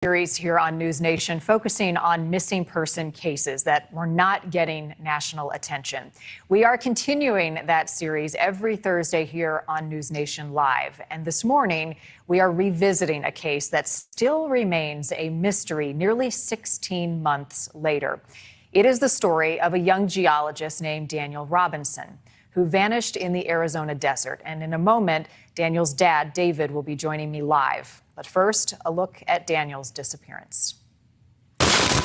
Series here on News Nation focusing on missing person cases that were not getting national attention. We are continuing that series every Thursday here on News Nation Live. And this morning, we are revisiting a case that still remains a mystery nearly 16 months later. It is the story of a young geologist named Daniel Robinson, who vanished in the Arizona desert. And in a moment, Daniel's dad, David, will be joining me live. But first, a look at Daniel's disappearance.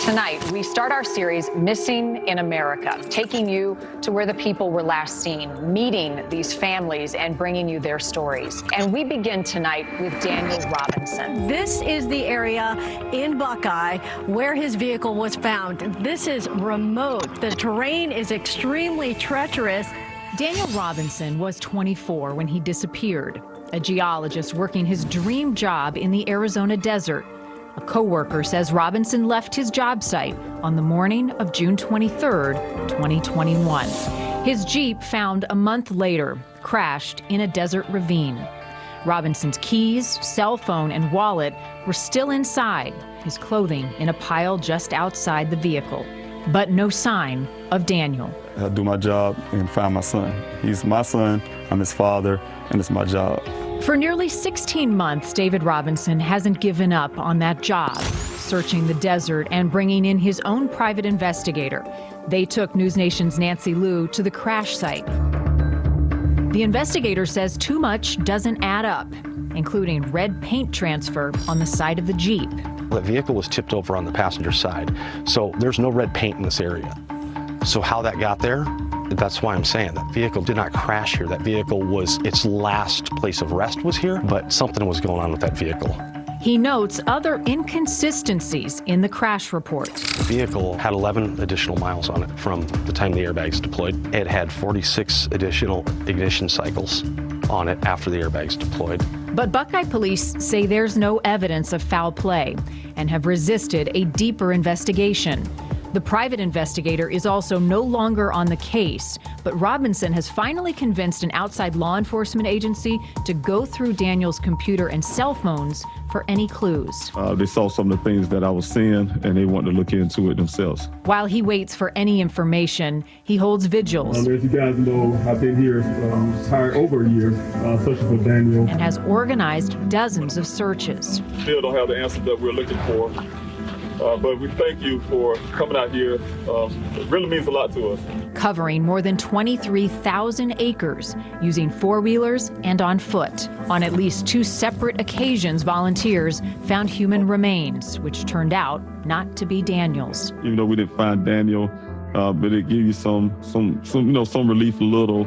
Tonight, we start our series, Missing in America, taking you to where the people were last seen, meeting these families and bringing you their stories. And we begin tonight with Daniel Robinson. This is the area in Buckeye where his vehicle was found. This is remote. The terrain is extremely treacherous. Daniel Robinson was 24 when he disappeared, a geologist working his dream job in the Arizona desert. A co-worker says Robinson left his job site on the morning of June 23, 2021. His Jeep, found a month later, crashed in a desert ravine. Robinson's keys, cell phone, and wallet were still inside, his clothing in a pile just outside the vehicle. But no sign of Daniel. I do my job and find my son. He's my son, I'm his father, and it's my job. For nearly 16 months, David Robinson hasn't given up on that job, searching the desert and bringing in his own private investigator. They took News Nation's Nancy Liu to the crash site. The investigator says too much doesn't add up, including red paint transfer on the side of the Jeep. The vehicle was tipped over on the passenger side, so there's no red paint in this area. So how that got there, that's why I'm saying that vehicle did not crash here. That vehicle was, its last place of rest was here, but something was going on with that vehicle. He notes other inconsistencies in the crash report. The vehicle had 11 additional miles on it from the time the airbags deployed. It had 46 additional ignition cycles on it after the airbags deployed. But Buckeye police say there's no evidence of foul play and have resisted a deeper investigation. The private investigator is also no longer on the case, but Robinson has finally convinced an outside law enforcement agency to go through Daniel's computer and cell phones for any clues. They saw some of the things that I was seeing, and they wanted to look into it themselves. While he waits for any information, he holds vigils. As you guys know, I've been here over a year searching for Daniel. And has organized dozens of searches. Still don't have the answers that we're looking for. But we thank you for coming out here. It really means a lot to us. Covering more than 23,000 acres, using four-wheelers and on foot. On at least 2 separate occasions, volunteers found human remains, which turned out not to be Daniel's. Even though we didn't find Daniel, but it gave you some relief, a little,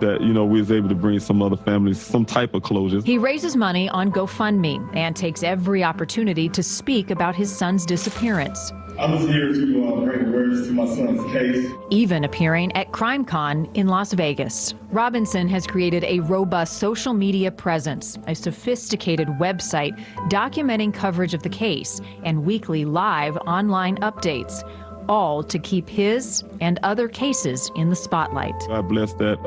that, we was able to bring some other families some type of closure. He raises money on GoFundMe and takes every opportunity to speak about his son's disappearance. I'm just here to bring awareness to my son's case. Even appearing at CrimeCon in Las Vegas. Robinson has created a robust social media presence, a sophisticated website documenting coverage of the case, and weekly live online updates, all to keep his and other cases in the spotlight. I'm blessed that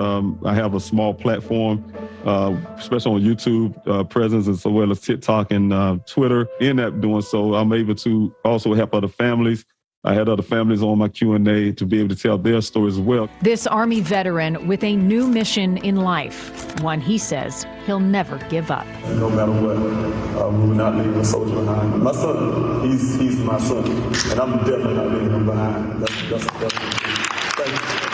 I have a small platform, especially on YouTube presence, as well as TikTok and Twitter. In that doing so, I'm able to also help other families. I had other families on my Q&A to be able to tell their stories as well. This Army veteran with a new mission in life, one he says he'll never give up. No matter what, we will not leave a soldier behind. My son, he's my son, and I'm definitely not leaving him behind. That's thank you.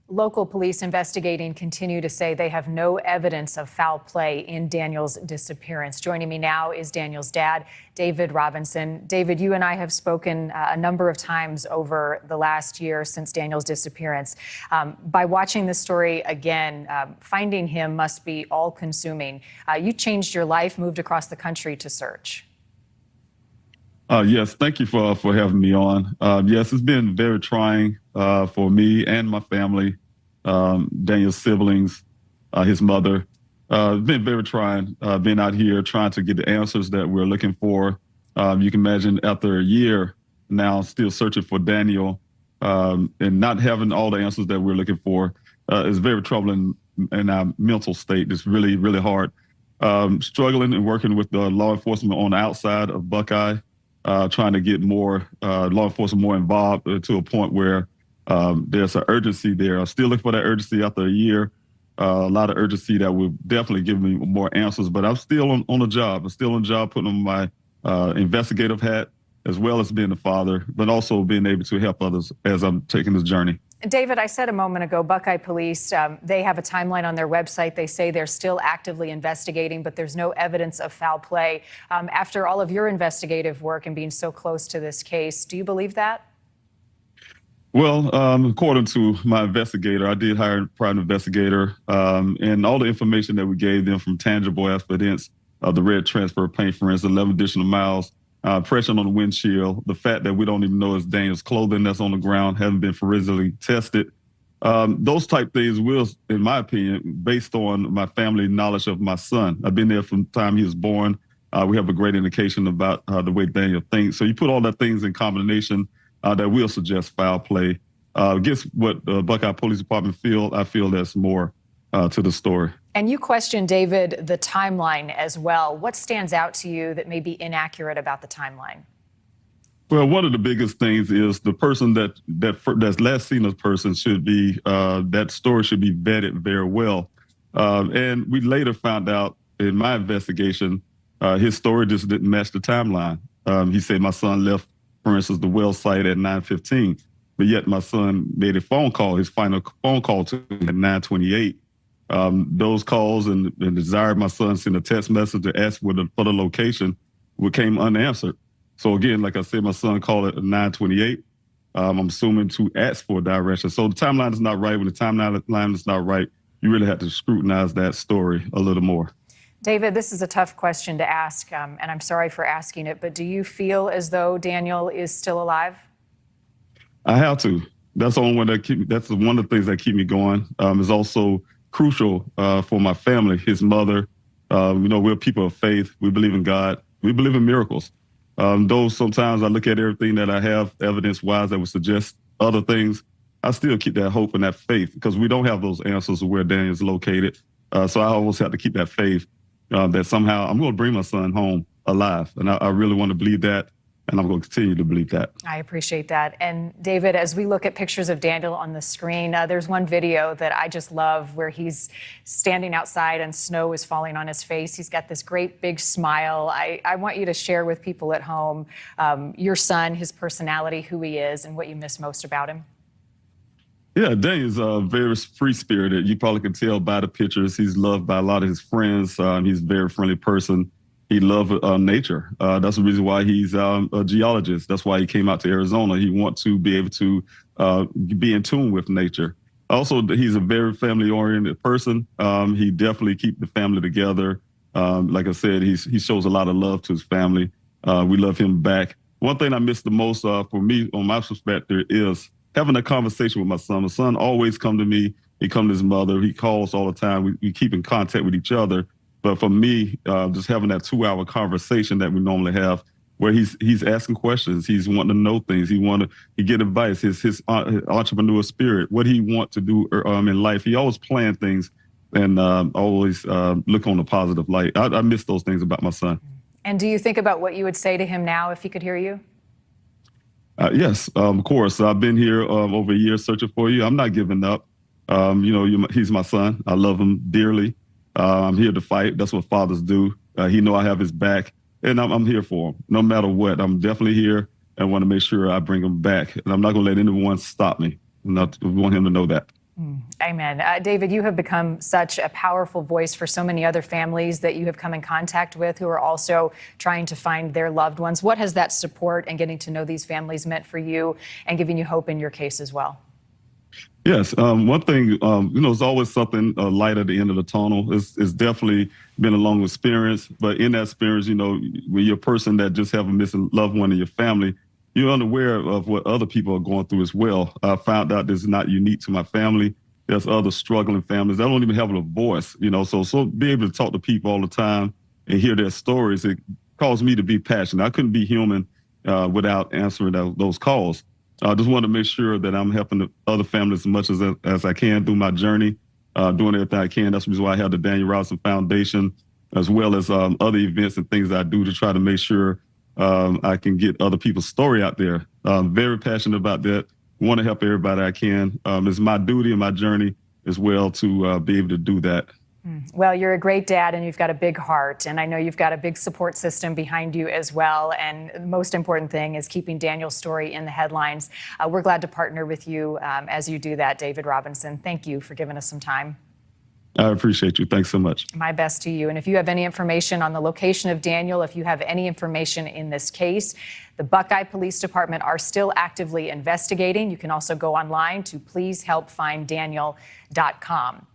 Local police investigating continue to say they have no evidence of foul play in Daniel's disappearance. Joining me now is Daniel's dad, David Robinson. David, you and I have spoken a number of times over the last year since Daniel's disappearance. By watching this story again, finding him must be all-consuming. You changed your life, moved across the country to search. Yes, thank you for having me on. Yes, it's been very trying for me and my family, Daniel's siblings, his mother. It's been very trying being out here trying to get the answers that we're looking for. You can imagine after a year now still searching for Daniel and not having all the answers that we're looking for is very troubling in our mental state. It's really, really hard. struggling and working with the law enforcement on the outside of Buckeye, trying to get more law enforcement more involved to a point where there's an urgency there. I'm still looking for that urgency after a year. A lot of urgency that will definitely give me more answers, but I'm still on the job. I'm still on the job, putting on my investigative hat, as well as being a father, but also being able to help others as I'm taking this journey. David, I said a moment ago, Buckeye Police, they have a timeline on their website. They say they're still actively investigating, but there's no evidence of foul play. After all of your investigative work and being so close to this case, do you believe that? Well, according to my investigator, I did hire a private investigator, and all the information that we gave them from tangible evidence of the red transfer paint, for instance, 11 additional miles, pressure on the windshield, the fact that we don't even know it's Daniel's clothing that's on the ground, haven't been forensically tested. Those type things will, in my opinion, based on my family knowledge of my son. I've been there from the time he was born. We have a great indication about the way Daniel thinks. So you put all that things in combination that will suggest foul play. Against what Buckeye Police Department feel, I feel there's more to the story. And you questioned, David, the timeline as well. What stands out to you that may be inaccurate about the timeline? Well, one of the biggest things is the person that's last seen a person should be, that story should be vetted very well. And we later found out in my investigation, his story just didn't match the timeline. He said my son left, for instance, the well site at 9:15, but yet my son made a phone call, his final phone call to him at 9:28. Those calls and the desire my son sent a text message to ask for the location came unanswered. So again, like I said, my son called at 9:28. I'm assuming to ask for direction. So the timeline is not right. When the timeline is not right, you really have to scrutinize that story a little more. David, this is a tough question to ask, and I'm sorry for asking it, but do you feel as though Daniel is still alive? I have to. That's the only one that's one of the things that keep me going. Is also crucial for my family, his mother. We're people of faith. We believe in God. We believe in miracles. Though sometimes I look at everything that I have evidence-wise that would suggest other things, I still keep that hope and that faith because we don't have those answers of where Daniel's located. So I always have to keep that faith that somehow I'm going to bring my son home alive. And I really want to believe that. And I'm going to continue to believe that. I appreciate that. And David, as we look at pictures of Daniel on the screen, there's one video that I just love where he's standing outside and snow is falling on his face. He's got this great big smile. I want you to share with people at home your son, his personality, who he is, and what you miss most about him. Yeah, Daniel's very free-spirited. You probably can tell by the pictures. He's loved by a lot of his friends. He's a very friendly person. He loves nature. That's the reason why he's a geologist. That's why he came out to Arizona. He wants to be able to be in tune with nature. Also, he's a very family-oriented person. He definitely keeps the family together. Like I said, he shows a lot of love to his family. We love him back. One thing I miss the most for me, on my perspective, is having a conversation with my son. My son always come to me. He come to his mother. He calls all the time. We keep in contact with each other. But for me, just having that 2-hour conversation that we normally have, where he's asking questions, he's wanting to know things, he get advice, his entrepreneur spirit, what he want to do in life. He always plan things and always look on the positive light. I miss those things about my son. And do you think about what you would say to him now if he could hear you? Yes, of course. I've been here over a year searching for you. I'm not giving up. He's my son. I love him dearly. I'm here to fight. That's what fathers do. He know I have his back, and I'm here for him. No matter what, I'm definitely here and want to make sure I bring him back. And I'm not going to let anyone stop me. I want him to know that. Amen. David, you have become such a powerful voice for so many other families that you have come in contact with who are also trying to find their loved ones. What has that support and getting to know these families meant for you and giving you hope in your case as well? Yes. One thing, there's always something light at the end of the tunnel. It's definitely been a long experience. But in that experience, when you're a person that just have a missing loved one in your family, you're unaware of what other people are going through as well. I found out this is not unique to my family. There's other struggling families that don't even have a voice, So be able to talk to people all the time and hear their stories, it caused me to be passionate. I couldn't be human without answering those calls. I just want to make sure that I'm helping the other families as much as I can through my journey, doing everything I can. That's the reason why I have the Daniel Robinson Foundation. as well as other events and things I do to try to make sure I can get other people's story out there. Very passionate about that. Want to help everybody I can. It's my duty and my journey as well to be able to do that. Well, you're a great dad and you've got a big heart, and I know you've got a big support system behind you as well. And the most important thing is keeping Daniel's story in the headlines. We're glad to partner with you as you do that, David Robinson. Thank you for giving us some time. I appreciate you. Thanks so much. My best to you. And if you have any information on the location of Daniel, if you have any information in this case, the Buckeye Police Department are still actively investigating. You can also go online to pleasehelpfinddaniel.com.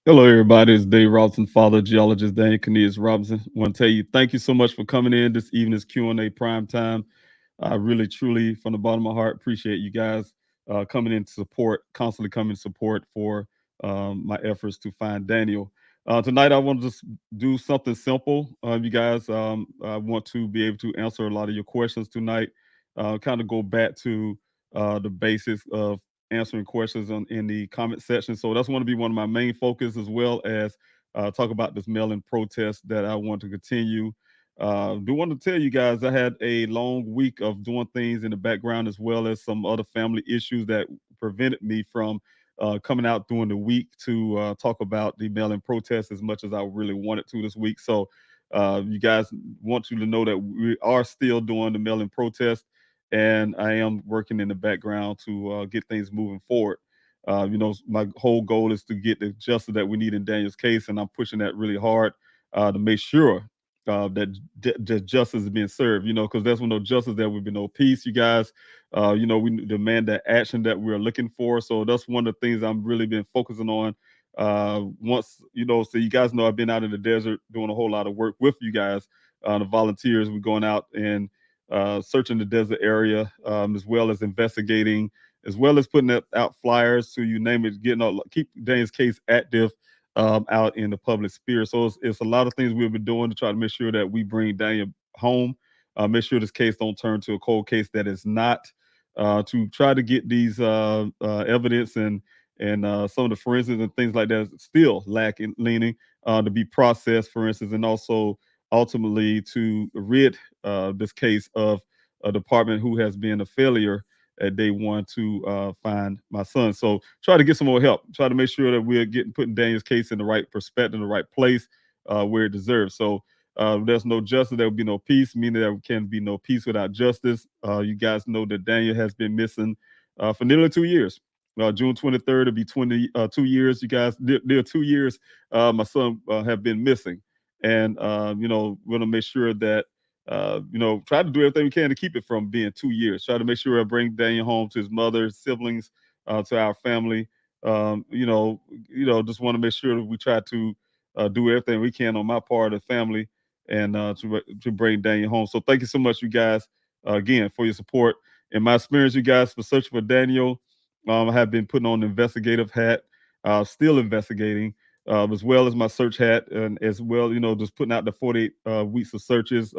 Hello, everybody. It's Dave Robinson, father of Geologist Daniel C. Robinson. I want to tell you, thank you so much for coming in this evening's Q&A prime time. I really, truly, from the bottom of my heart, appreciate you guys coming in to support, constantly coming to support for my efforts to find Daniel. Tonight, I want to just do something simple. You guys, I want to be able to answer a lot of your questions tonight, kind of go back to the basics of answering questions in the comment section. So that's going to be one of my main focus, as well as talk about this mail-in protest that I want to continue. Do want to tell you guys I had a long week of doing things in the background, as well as some other family issues that prevented me from coming out during the week to talk about the mail-in protest as much as I really wanted to this week. So You guys want you to know that we are still doing the mail-in protest, and I am working in the background to get things moving forward. My whole goal is to get the justice that we need in Daniel's case, and I'm pushing that really hard to make sure that justice is being served. Because there's no justice, there will be no peace. You guys, we demand that action that we're looking for. So that's one of the things I'm really been focusing on. So you guys know I've been out in the desert doing a whole lot of work with you guys, the volunteers. We're going out and searching the desert area, as well as investigating, as well as putting out flyers to, you name it, keep Dane's case active out in the public sphere. So it's a lot of things we've been doing to try to make sure that we bring Daniel home, make sure this case don't turn to a cold case that is not, to try to get these evidence and some of the forensics and things like that still leaning to be processed, for instance, and also ultimately to rid this case of a department who has been a failure at day one to find my son. So try to get some more help. Try to make sure that we're putting Daniel's case in the right perspective, in the right place where it deserves. So there's no justice, there will be no peace, meaning there can be no peace without justice. You guys know that Daniel has been missing for nearly 2 years. June 23rd will be 22 years. You guys, there are 2 years my son have been missing. And, we're going to make sure that, try to do everything we can to keep it from being 2 years. Try to make sure I bring Daniel home to his mother, his siblings, to our family. Just want to make sure that we try to do everything we can on my part of the family and to bring Daniel home. So thank you so much, you guys, again, for your support. In my experience, you guys, for searching for Daniel, I have been putting on the investigative hat, still investigating, as well as my search hat, and as well, just putting out the 48 weeks of searches,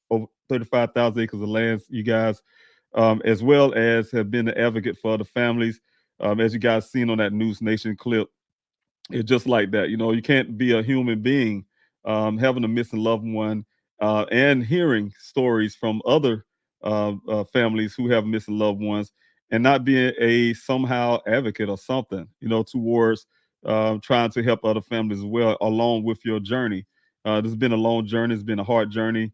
over 35,000 acres of land, you guys, as well as have been an advocate for the families. As you guys seen on that News Nation clip, it's just like that. You can't be a human being having a missing loved one and hearing stories from other families who have missing loved ones and not being a somehow advocate or something, towards trying to help other families as well along with your journey. This has been a long journey. It's been a hard journey.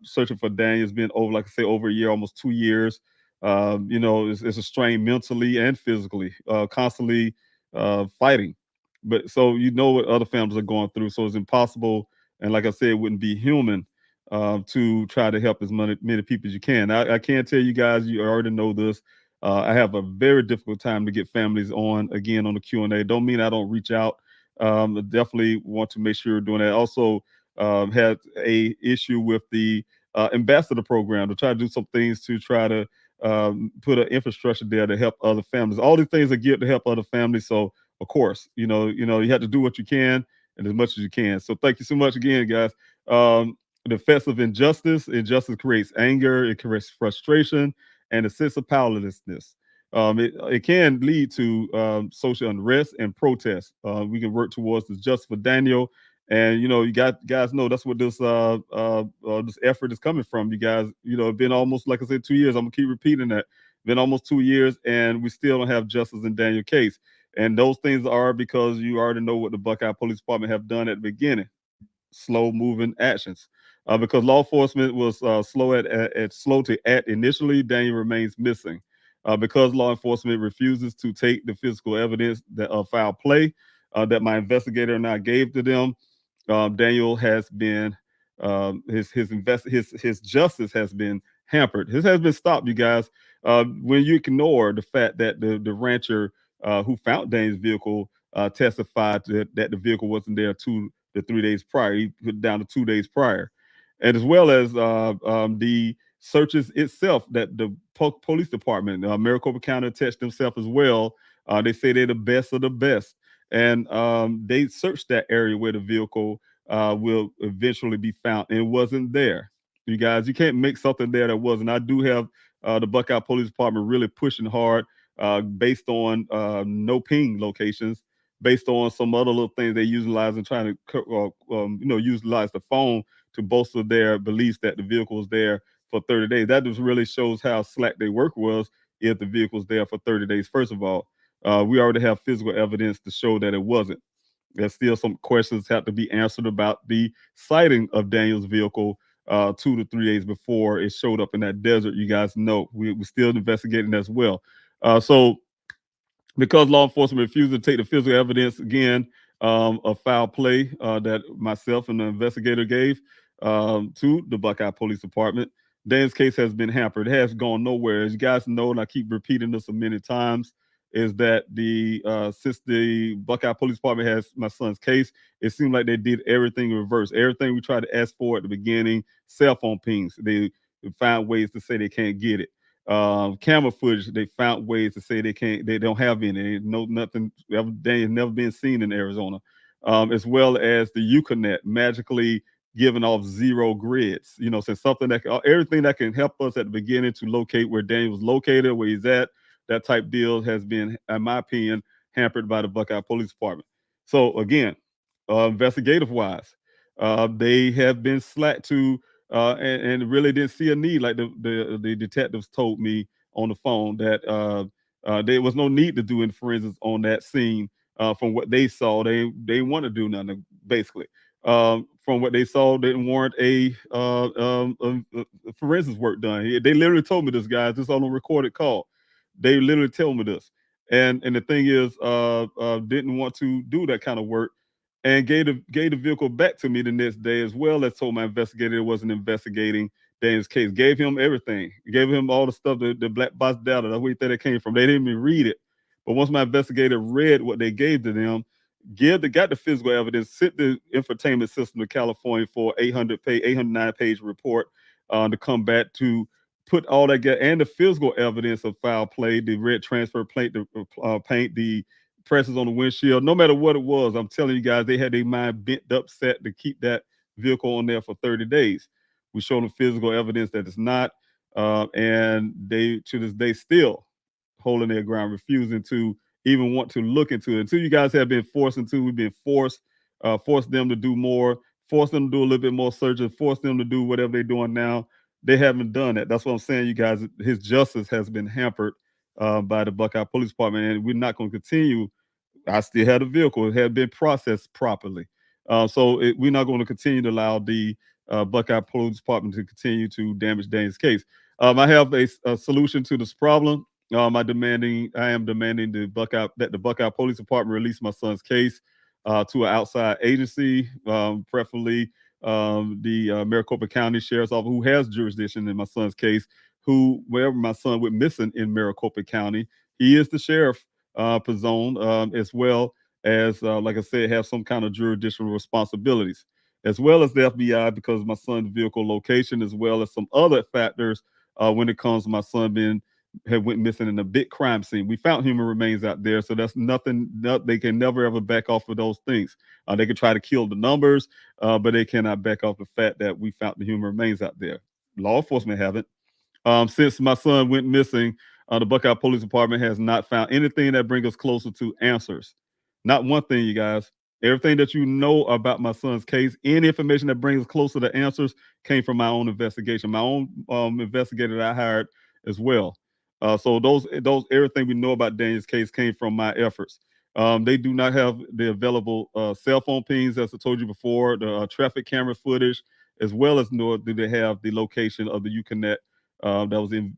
Searching for Daniel has been over, like I say, over a year, almost 2 years. It's a strain mentally and physically, constantly fighting. But so what other families are going through. So it's impossible. And like I said, it wouldn't be human to try to help as many people as you can. I can tell you guys, you already know this. I have a very difficult time to get families on again on the Q&A. Don't mean I don't reach out. I definitely want to make sure we're doing that. Also, had a issue with the ambassador program to try to do some things to try to put an infrastructure there to help other families. All these things are geared to help other families. So of course, you have to do what you can and as much as you can. So thank you so much again, guys. The effects of injustice creates anger, it creates frustration, and a sense of powerlessness. It can lead to social unrest and protest. We can work towards the justice for Daniel, and you guys know that's what this effort is coming from. You guys, it's been almost, like I said, 2 years. I'm gonna keep repeating that. Been almost 2 years, and we still don't have justice in Daniel's case. And those things are because you already know what the Buckeye Police Department have done at the beginning: slow moving actions. Because law enforcement was slow to act initially, Daniel remains missing. Because law enforcement refuses to take the physical evidence of foul play that my investigator and I gave to them, Daniel has been his justice has been hampered. His has been stopped, you guys. When you ignore the fact that the rancher who found Daniel's vehicle testified that the vehicle wasn't there 2 to 3 days prior. He put it down to 2 days prior, and as well as the searches itself that the police department, Maricopa County, attached themselves as well. They say they're the best of the best, and they searched that area where the vehicle will eventually be found, and it wasn't there. You guys, you can't make something there that wasn't. I do have the Buckeye Police Department really pushing hard based on no ping locations, based on some other little things they utilize and trying to utilize the phone to bolster their beliefs that the vehicle was there for 30 days. That just really shows how slack their work was if the vehicle was there for 30 days. First of all, we already have physical evidence to show that it wasn't. There's still some questions have to be answered about the sighting of Daniel's vehicle 2 to 3 days before it showed up in that desert. You guys know we're still investigating as well. So because law enforcement refused to take the physical evidence again of foul play that myself and the investigator gave to the Buckeye Police Department, Dan's case has been hampered. It has gone nowhere. As you guys know, and I keep repeating this many times, is that the since the Buckeye Police Department has my son's case, it seemed like they did everything in reverse. Everything we tried to ask for at the beginning, cell phone pings, they found ways to say they can't get it. Camera footage, they found ways to say they don't have any. No, nothing. They have never been seen in Arizona, as well as the Uconnect magically giving off 0 grids. You know, so something that everything that can help us at the beginning to locate where Daniel was located, where he's at, that type deal has been, in my opinion, hampered by the Buckeye Police Department. So again, investigative wise, they have been slack to and really didn't see a need, like the detectives told me on the phone, that there was no need to do forensics on that scene. From what they saw, they didn't want to do nothing, basically. From what they saw, they didn't warrant a forensics work done. They literally told me this, guys. This on a recorded call. They literally told me this, and the thing is, didn't want to do that kind of work, and gave the vehicle back to me the next day, as well as told my investigator it wasn't investigating Dan's case. Gave him everything. Gave him all the stuff, the black box data. That's where it came from. They didn't even read it. But once my investigator read what they gave to them, got the physical evidence, sent the infotainment system to California for 809-page report to come back to put all that and the physical evidence of foul play, the red transfer paint, the presses on the windshield, no matter what it was. I'm telling you guys, they had their mind bent up, set to keep that vehicle on there for 30 days. We showed them physical evidence that it's not, and they, to this day, still holding their ground, refusing to even want to look into it. Until you guys have been forced into, we've been forced them to do more, forced them to do a little bit more searching, forced them to do whatever they're doing now. They haven't done it. That's what I'm saying, you guys. His justice has been hampered by the Buckeye Police Department, and we're not going to continue. I still had a vehicle. It had been processed properly. We're not going to continue to allow the Buckeye Police Department to continue to damage Dane's case. I have a solution to this problem. I am demanding that the Buckeye Police Department release my son's case to an outside agency, preferably the Maricopa County Sheriff's Office, who has jurisdiction in my son's case. Wherever my son went missing in Maricopa County, he is the sheriff per zone, as well as, like I said, have some kind of jurisdictional responsibilities, as well as the FBI, because of my son's vehicle location, as well as some other factors when it comes to my son went missing in a big crime scene. We found human remains out there, so that's nothing. They can never ever back off of those things. They can try to kill the numbers, but they cannot back off the fact that we found the human remains out there. Law enforcement haven't. Since my son went missing, the Buckeye Police Department has not found anything that brings us closer to answers. Not one thing, you guys. Everything that you know about my son's case, any information that brings us closer to answers, came from my own investigation. My own investigator that I hired as well. So those everything we know about Daniel's case came from my efforts. They do not have the available cell phone pings, as I told you before, the traffic camera footage, as well as nor do they have the location of the Uconnect that was in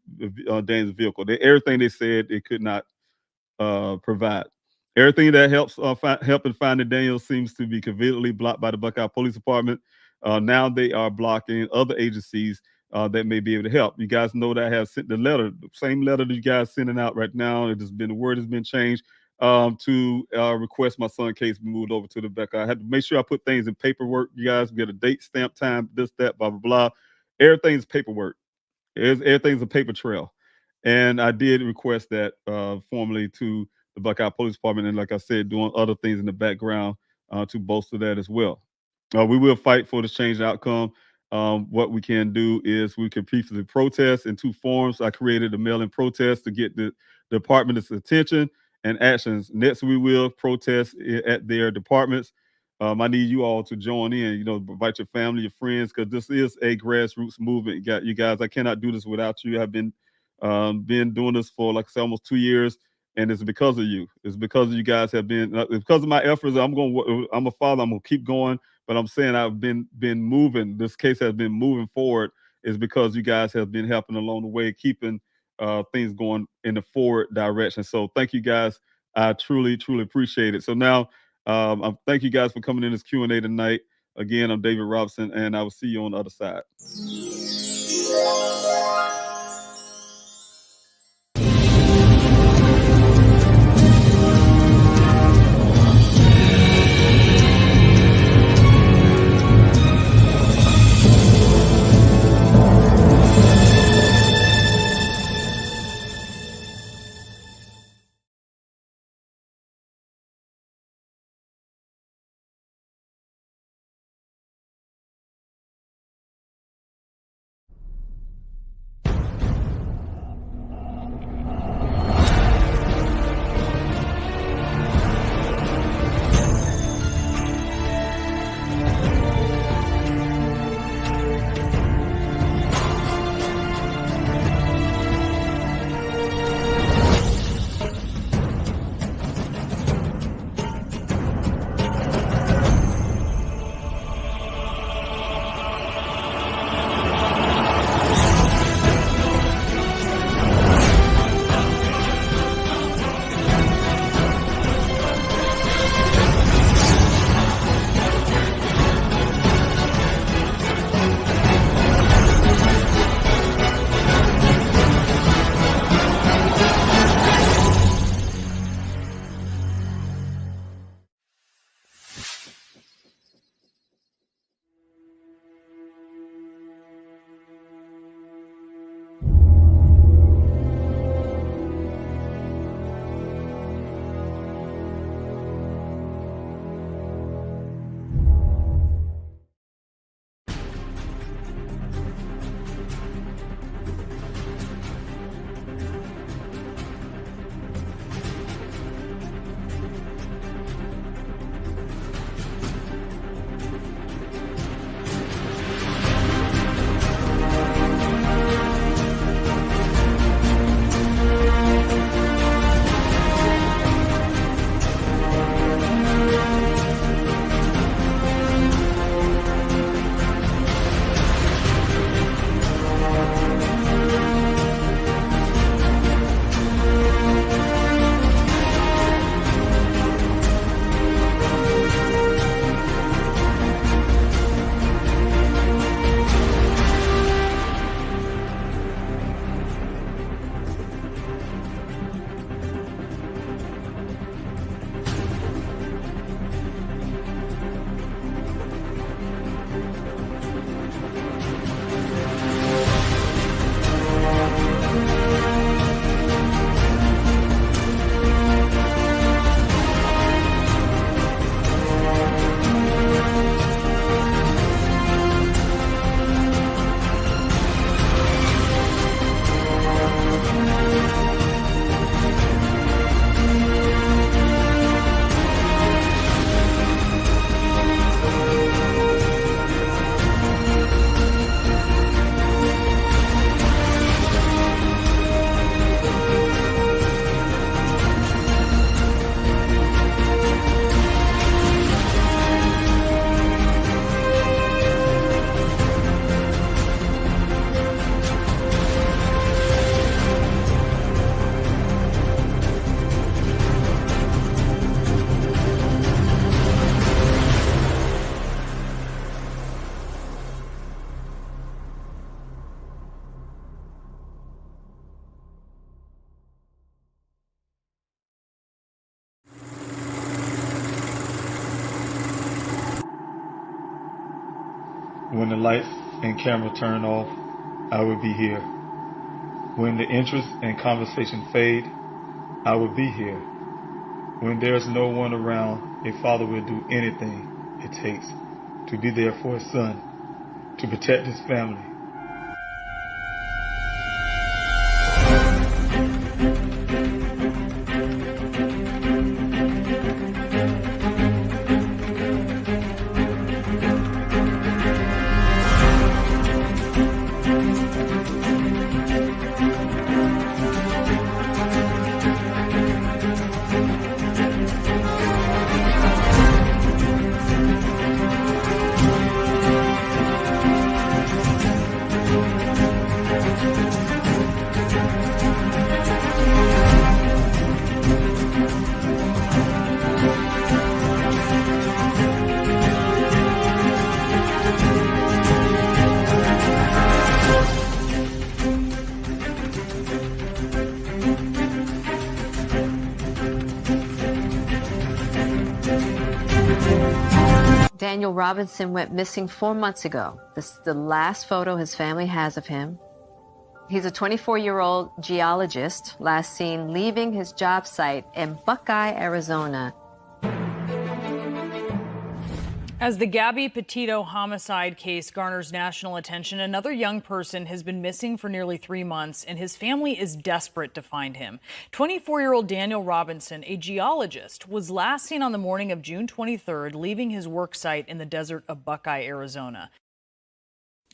Daniel's vehicle. Everything they said they could not provide. Everything that helps helping finding Daniel seems to be conveniently blocked by the Buckeye Police Department. Now they are blocking other agencies that may be able to help. You guys know that I have sent the same letter that you guys sending out right now. The word has been changed to request my son's case be moved over to the Buckeye. I had to make sure I put things in paperwork. You guys get a date, stamp, time, this, that, blah, blah, blah. Everything's paperwork. Everything's a paper trail. And I did request that formally to the Buckeye Police Department. And like I said, doing other things in the background to bolster that as well. We will fight for the change outcome. What we can do is we can peacefully protest in 2 forms. I created a mail-in protest to get the department's attention and actions. Next, we will protest at their departments. I need you all to join in, invite your family, your friends, because this is a grassroots movement. You guys, I cannot do this without you. I've been doing this for, like I said, almost 2 years. and it's because of you. It's because you guys have been. It's because of my efforts. I'm a father. I'm gonna keep going. But I'm saying I've been moving. This case has been moving forward. Is because you guys have been helping along the way, keeping things going in the forward direction. So thank you guys. I truly appreciate it. So now, thank you guys for coming in this Q&A tonight. Again, I'm David Robinson, and I will see you on the other side. When the lights and camera turn off, I will be here. When the interest and conversation fade, I will be here. When there's no one around, a father will do anything it takes to be there for his son, to protect his family. Daniel Robinson went missing 4 months ago. This is the last photo his family has of him. He's a 24-year-old geologist, last seen leaving his job site in Buckeye, Arizona. As the Gabby Petito homicide case garners national attention, another young person has been missing for nearly 3 months, and his family is desperate to find him. 24-year-old Daniel Robinson, a geologist, was last seen on the morning of June 23rd, leaving his work site in the desert of Buckeye, Arizona.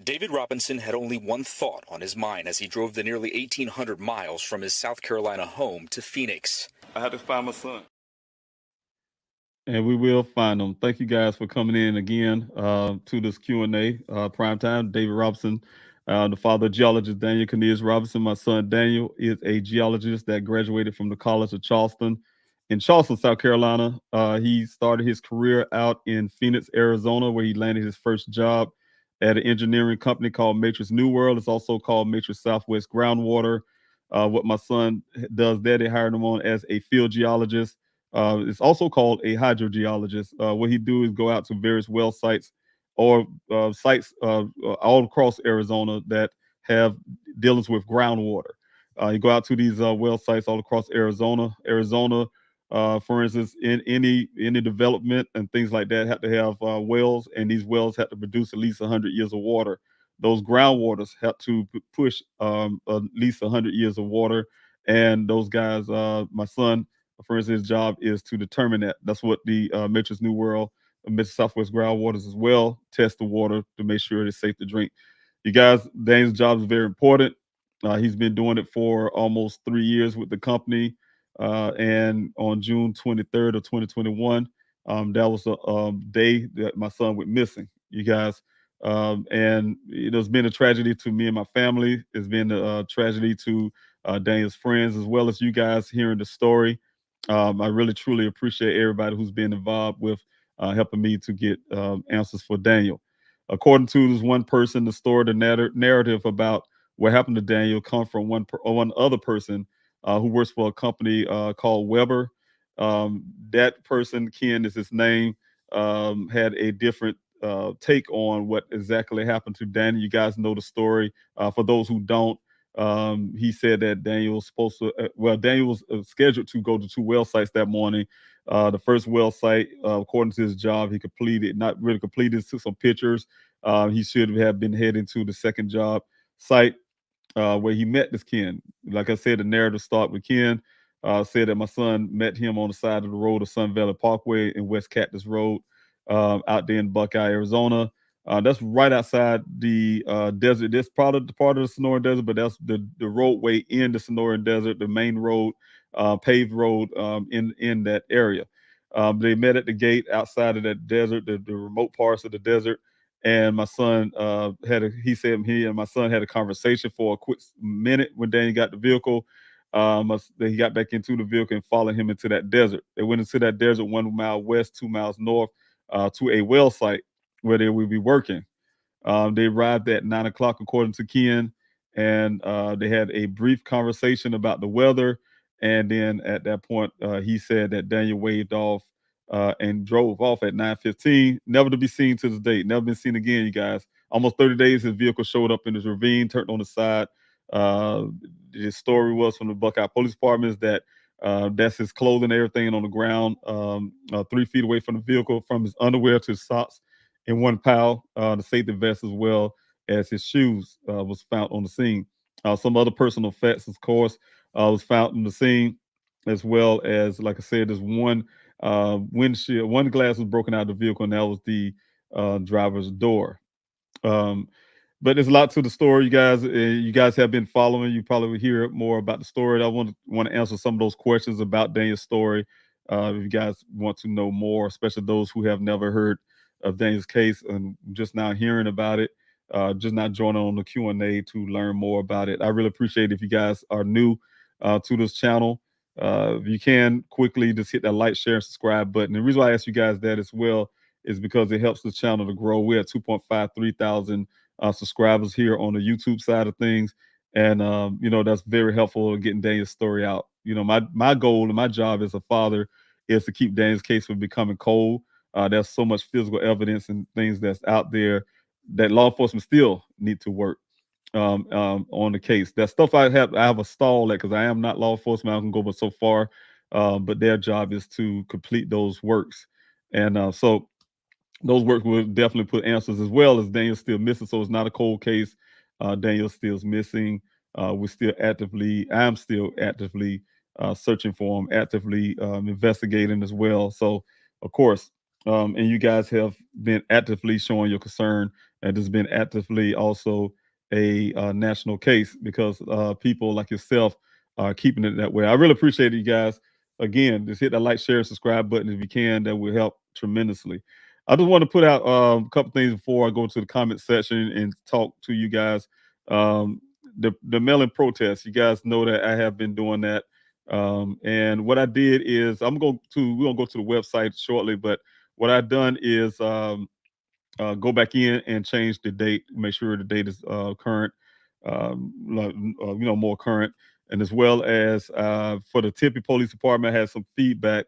David Robinson had only one thought on his mind as he drove the nearly 1,800 miles from his South Carolina home to Phoenix. I had to find my son. And we will find them. Thank you guys for coming in again to this Q&A, Primetime. David Robinson, the father of geologist Daniel C. Robinson. My son Daniel is a geologist that graduated from the College of Charleston in Charleston, South Carolina. He started his career out in Phoenix, Arizona, where he landed his first job at an engineering company called Matrix New World. It's also called Matrix Southwest Groundwater. What my son does there, they hired him on as a field geologist. It's also called a hydrogeologist. What he do is go out to various well sites or sites all across Arizona that have dealings with groundwater. You go out to these well sites all across Arizona. For instance, in any development and things like that have to have wells, and these wells have to produce at least 100 years of water. Those groundwaters have to push at least 100 years of water. And those guys, my son, for instance, his job is to determine that. That's what the Matrix New World, Matrix Southwest Groundwaters as well, test the water to make sure it's safe to drink. You guys, Dane's job is very important. He's been doing it for almost 3 years with the company. And on June 23rd of 2021, that was the day that my son went missing, you guys. And it's been a tragedy to me and my family. It's been a tragedy to Daniel's friends, as well as you guys hearing the story. I really, truly appreciate everybody who's been involved with helping me to get answers for Daniel. According to this one person, the story, the narrative about what happened to Daniel come from one other person who works for a company called Weber. That person, Ken is his name, had a different take on what exactly happened to Daniel. You guys know the story. For those who don't, he said that Daniel was supposed to, Daniel was scheduled to go to 2 well sites that morning. The first well site, according to his job, he completed, not really completed, took some pictures. He should have been heading to the second job site where he met this Ken. Like I said, the narrative started with Ken. Said that my son met him on the side of the road of Sun Valley Parkway and West Cactus Road out there in Buckeye, Arizona. That's right outside the desert. That's part of the Sonoran Desert, but that's the roadway in the Sonoran Desert, the main road, paved road in that area. They met at the gate outside of that desert, the remote parts of the desert. And my son he and my son had a conversation for a quick minute when Daniel got the vehicle. He got back into the vehicle and followed him into that desert. They went into that desert 1 mile west, 2 miles north to a well site where they would be working. They arrived at 9 o'clock, according to Ken, and they had a brief conversation about the weather. And then at that point, he said that Daniel waved off and drove off at 9:15, never to be seen to this date, never been seen again, you guys. Almost 30 days, his vehicle showed up in this ravine, turned on the side. His story was from the Buckeye Police Department is that that's his clothing and everything on the ground, 3 feet away from the vehicle, from his underwear to his socks in one pile, the safety vest as well as his shoes was found on the scene. Some other personal effects, of course, was found on the scene, as well as, like I said, there's one windshield, one glass was broken out of the vehicle, and that was the driver's door. But there's a lot to the story, you guys. You guys have been following. You probably will hear more about the story. I want to answer some of those questions about Daniel's story. If you guys want to know more, especially those who have never heard of Daniel's case and just now hearing about it, just not joining on the Q&A to learn more about it. I really appreciate it if you guys are new to this channel. If you can quickly just hit that like, share, and subscribe button. The reason why I ask you guys that as well is because it helps the channel to grow. We're at 2.53 thousand subscribers here on the YouTube side of things. And, that's very helpful in getting Daniel's story out. My goal and my job as a father is to keep Daniel's case from becoming cold. There's so much physical evidence and things that's out there that law enforcement still need to work on the case. That stuff I have a stall at because I am not law enforcement. I can go but so far, but their job is to complete those works, and so those work will definitely put answers as well as Daniel's still missing. So it's not a cold case. Daniel still's missing. I'm still actively searching for him, actively investigating as well. So, of course, and you guys have been actively showing your concern, and there's been actively also a national case because people like yourself are keeping it that way. I really appreciate it, you guys. Again, just hit that like, share, and subscribe button if you can. That will help tremendously. I just want to put out a couple things before I go to the comment section and talk to you guys. The mail-in protest, you guys know that I have been doing that. And what I did is we're gonna go to the website shortly, but what I've done is go back in and change the date, make sure the date is current, more current, and as well as for the Tempe Police Department, I had some feedback.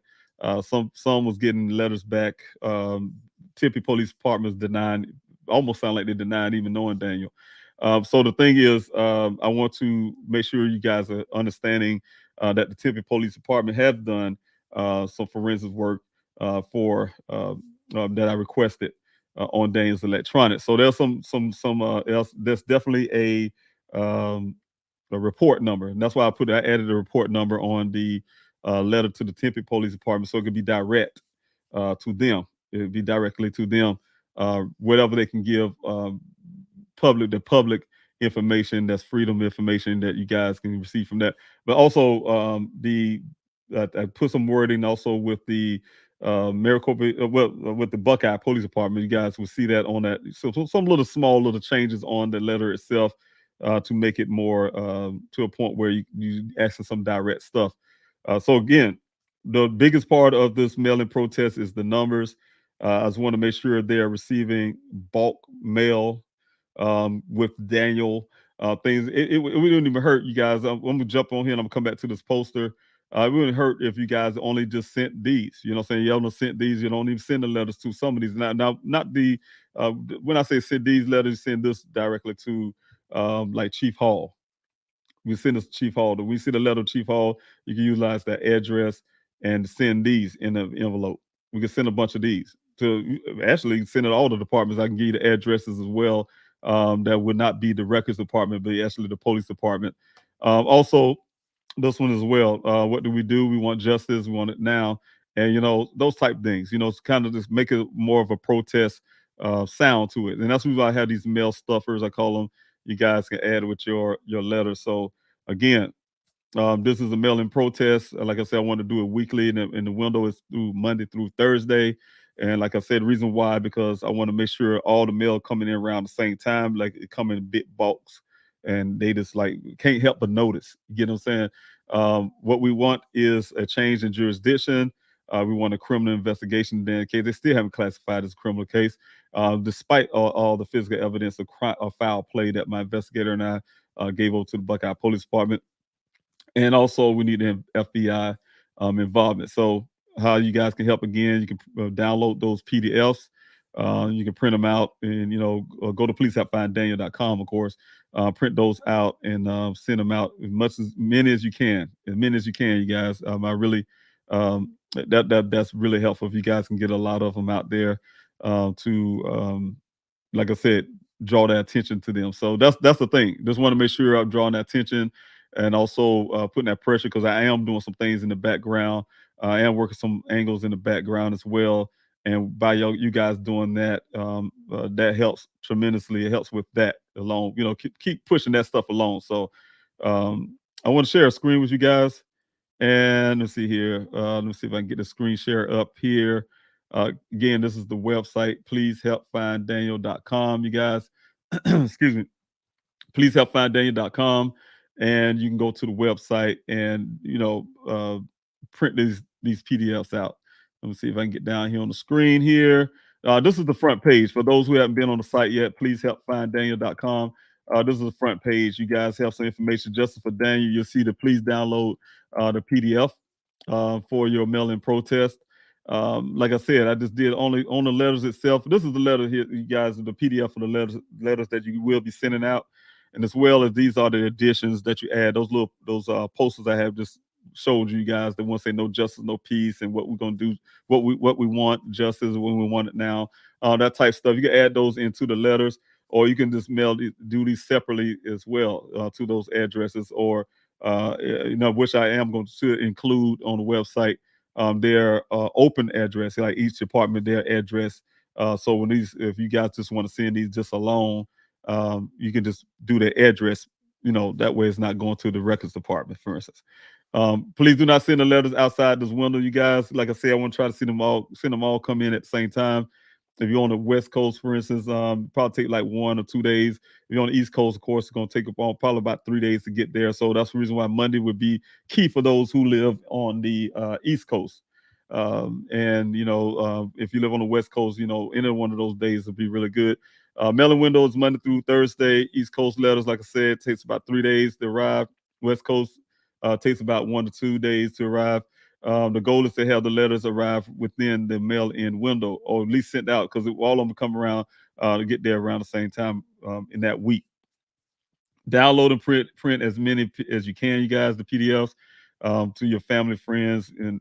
Some was getting letters back. Tempe Police Department is denying, almost sound like they're denying even knowing Daniel. So the thing is, I want to make sure you guys are understanding that the Tempe Police Department have done some forensic work for that I requested on Daniel's electronics. So there's some else. There's definitely a report number, and that's why I added a report number on the letter to the Tempe Police Department, so it could be direct to them. It would be directly to them, whatever they can give public information. That's freedom information that you guys can receive from that. But also I put some wording also with the Maricopa, with the Buckeye Police Department. You guys will see that on that. So some small little changes on the letter itself to make it more to a point where you asking some direct stuff. So again, the biggest part of this mail-in protest is the numbers. I just want to make sure they're receiving bulk mail with Daniel things. It wouldn't even hurt you guys. I'm gonna jump on here and I'm gonna come back to this poster. It wouldn't hurt if you guys only just sent these. You know what I'm saying? You don't send these. You don't even send the letters to some of these. Now not the when I say send these letters, send this directly to like Chief Hall. We send this to Chief Hall. When we see the letter to Chief Hall, you can utilize that address and send these in the envelope. We can send a bunch of these to actually send it to all the departments. I can give you the addresses as well. That would not be the records department, but actually the police department. Also, this one as well. What do? We want justice. We want it now. And, those type of things, it's kind of just make it more of a protest sound to it. And that's why I have these mail stuffers, I call them. You guys can add with your letter. So again, this is a mail-in protest. Like I said, I want to do it weekly, and the window is through Monday through Thursday. And like I said, the reason why, because I want to make sure all the mail coming in around the same time, like it come in big bulks, and they just like can't help but notice. You know what I'm saying? What we want is a change in jurisdiction. We want a criminal investigation in the case. They still haven't classified as a criminal case, despite all the physical evidence of foul play that my investigator and I gave over to the Buckeye Police Department. And also, we need the FBI involvement. So, how you guys can help again? You can download those PDFs. You can print them out, and go to policehelpfinddaniel.com. Of course, print those out and send them out as many as you can. As many as you can, you guys. I really that's really helpful if you guys can get a lot of them out there to, like I said, draw that attention to them. So that's the thing. Just want to make sure I'm drawing that attention. And also putting that pressure, because I am doing some things in the background. I am working some angles in the background as well. And by you guys doing that, that helps tremendously. It helps with that alone. Keep pushing that stuff along. So I want to share a screen with you guys. And let's see here. Let me see if I can get the screen share up here. Again, this is the website. Please help find Daniel.com, you guys. Excuse me. Please help find Daniel.com. And you can go to the website and print these PDFs out. Let me see if I can get down here on the screen here. This is the front page. For those who haven't been on the site yet, please help find Daniel.com. This is the front page. You guys have some information just for Daniel. You'll see the please download the PDF for your mail-in protest. Like I said, I just did only on the letters itself. This is the letter here, you guys, the PDF for the letters that you will be sending out. And as well as these are the additions that you add. Those posters I have just showed you guys that want to say no justice, no peace, and what we're gonna do, what we want, justice when we want it now. That type of stuff. You can add those into the letters, or you can just do these separately as well to those addresses, or which I am going to include on the website their open address, like each department their address. So when if you guys just want to send these just alone, you can just do the address. That way it's not going to the records department, for instance. Please do not send the letters outside this window, you guys. Like I said, I want to try to send them all come in at the same time. If you're on the West Coast, for instance, probably take like 1 or 2 days. If you're on the East Coast, of course, it's going to take probably about 3 days to get there. So that's the reason why Monday would be key for those who live on the East Coast. If you live on the West Coast, any one of those days would be really good. Mailing window is Monday through Thursday. East Coast letters, like I said, takes about 3 days to arrive. West Coast takes about 1 to 2 days to arrive. The goal is to have the letters arrive within the mail-in window, or at least sent out, because all of them come around to get there around the same time in that week. Download and print as many as you can, you guys, the PDFs to your family, friends, and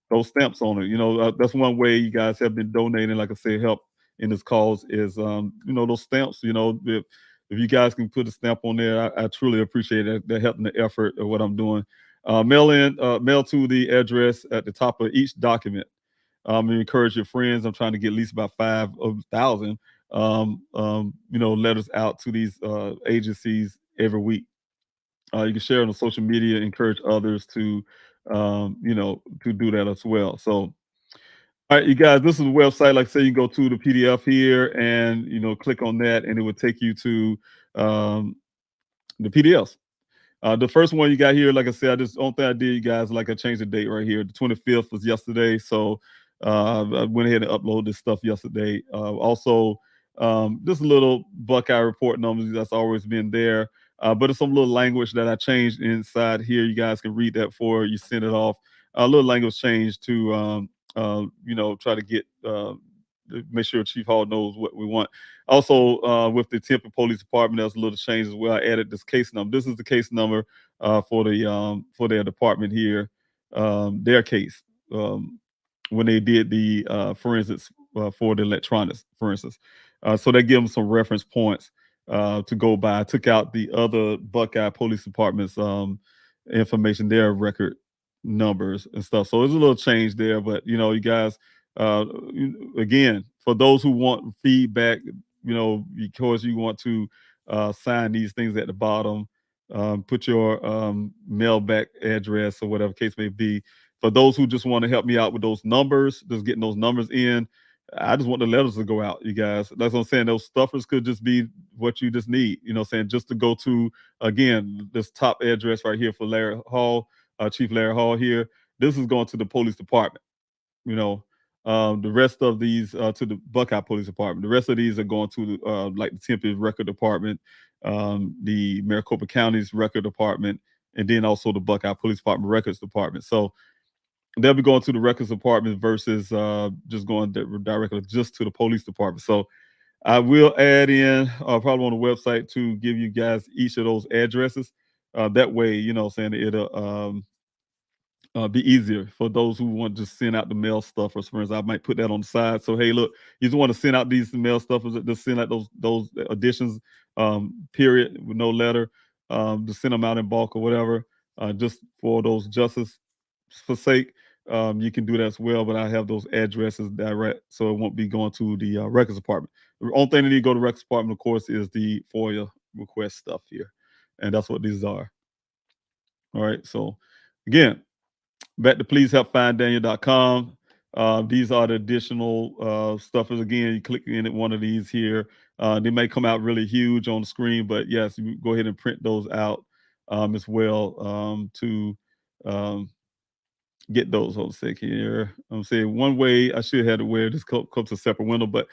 those stamps on it. That's one way you guys have been donating, like I said, help in this cause is those stamps. If you guys can put a stamp on there, I truly appreciate it. They're helping the effort of what I'm doing. Mail to the address at the top of each document. Encourage your friends. I'm trying to get at least about 5,000 letters out to these agencies every week. You can share it on social media, encourage others to do that as well. So, all right, you guys, this is the website. Like I said, you can go to the PDF here and click on that, and it would take you to the PDFs. The first one you got here, like I said, only thing I did, you guys, like I changed the date right here. The 25th was yesterday, so I went ahead and uploaded this stuff yesterday. Also, just a little Buckeye report numbers that's always been there, but it's some little language that I changed inside here. You guys can read that before you send it off. A little language change to try to get make sure Chief Hall knows what we want. Also, with the Tempe Police Department, there's a little change as well. I added this case number. This is the case number for their department here, their case when they did the forensics for the electronics, for instance. So they give them some reference points to go by. I took out the other Buckeye Police Department's information, their record numbers and stuff. So there's a little change there, but you guys, again, for those who want feedback, because you want to sign these things at the bottom, put your mailback address or whatever case may be. For those who just want to help me out with those numbers, just getting those numbers in, I just want the letters to go out, you guys. That's what I'm saying. Those stuffers could just be what you just need, just to go to, again, this top address right here for Larry Hall, Chief Larry Hall here. This is going to the police department. The rest of these to the Buckeye Police Department. The rest of these are going to like the Tempe Record Department, the Maricopa County's Record Department, and then also the Buckeye Police Department Records Department. So they'll be going to the Records Department versus just going directly just to the Police Department. So I will add in probably on the website to give you guys each of those addresses. That way, it'll be easier for those who want to send out the mail stuffers. For instance, I might put that on the side. So, hey, look, you just want to send out these mail stuffers, just send out those additions, period, with no letter, to send them out in bulk or whatever, just for those justice for sake. You can do that as well, but I have those addresses direct, so it won't be going to the records department. The only thing that need to go to the records department, of course, is the FOIA request stuff here, and that's what these are. All right, so again, back to pleasehelpfinddaniel.com. These are the additional stuffers. Again, you click in at one of these here. They may come out really huge on the screen, but yes, you go ahead and print those out as well to get those. Hold a sec here. I'm saying one way I should have to wear this comes to a separate window, but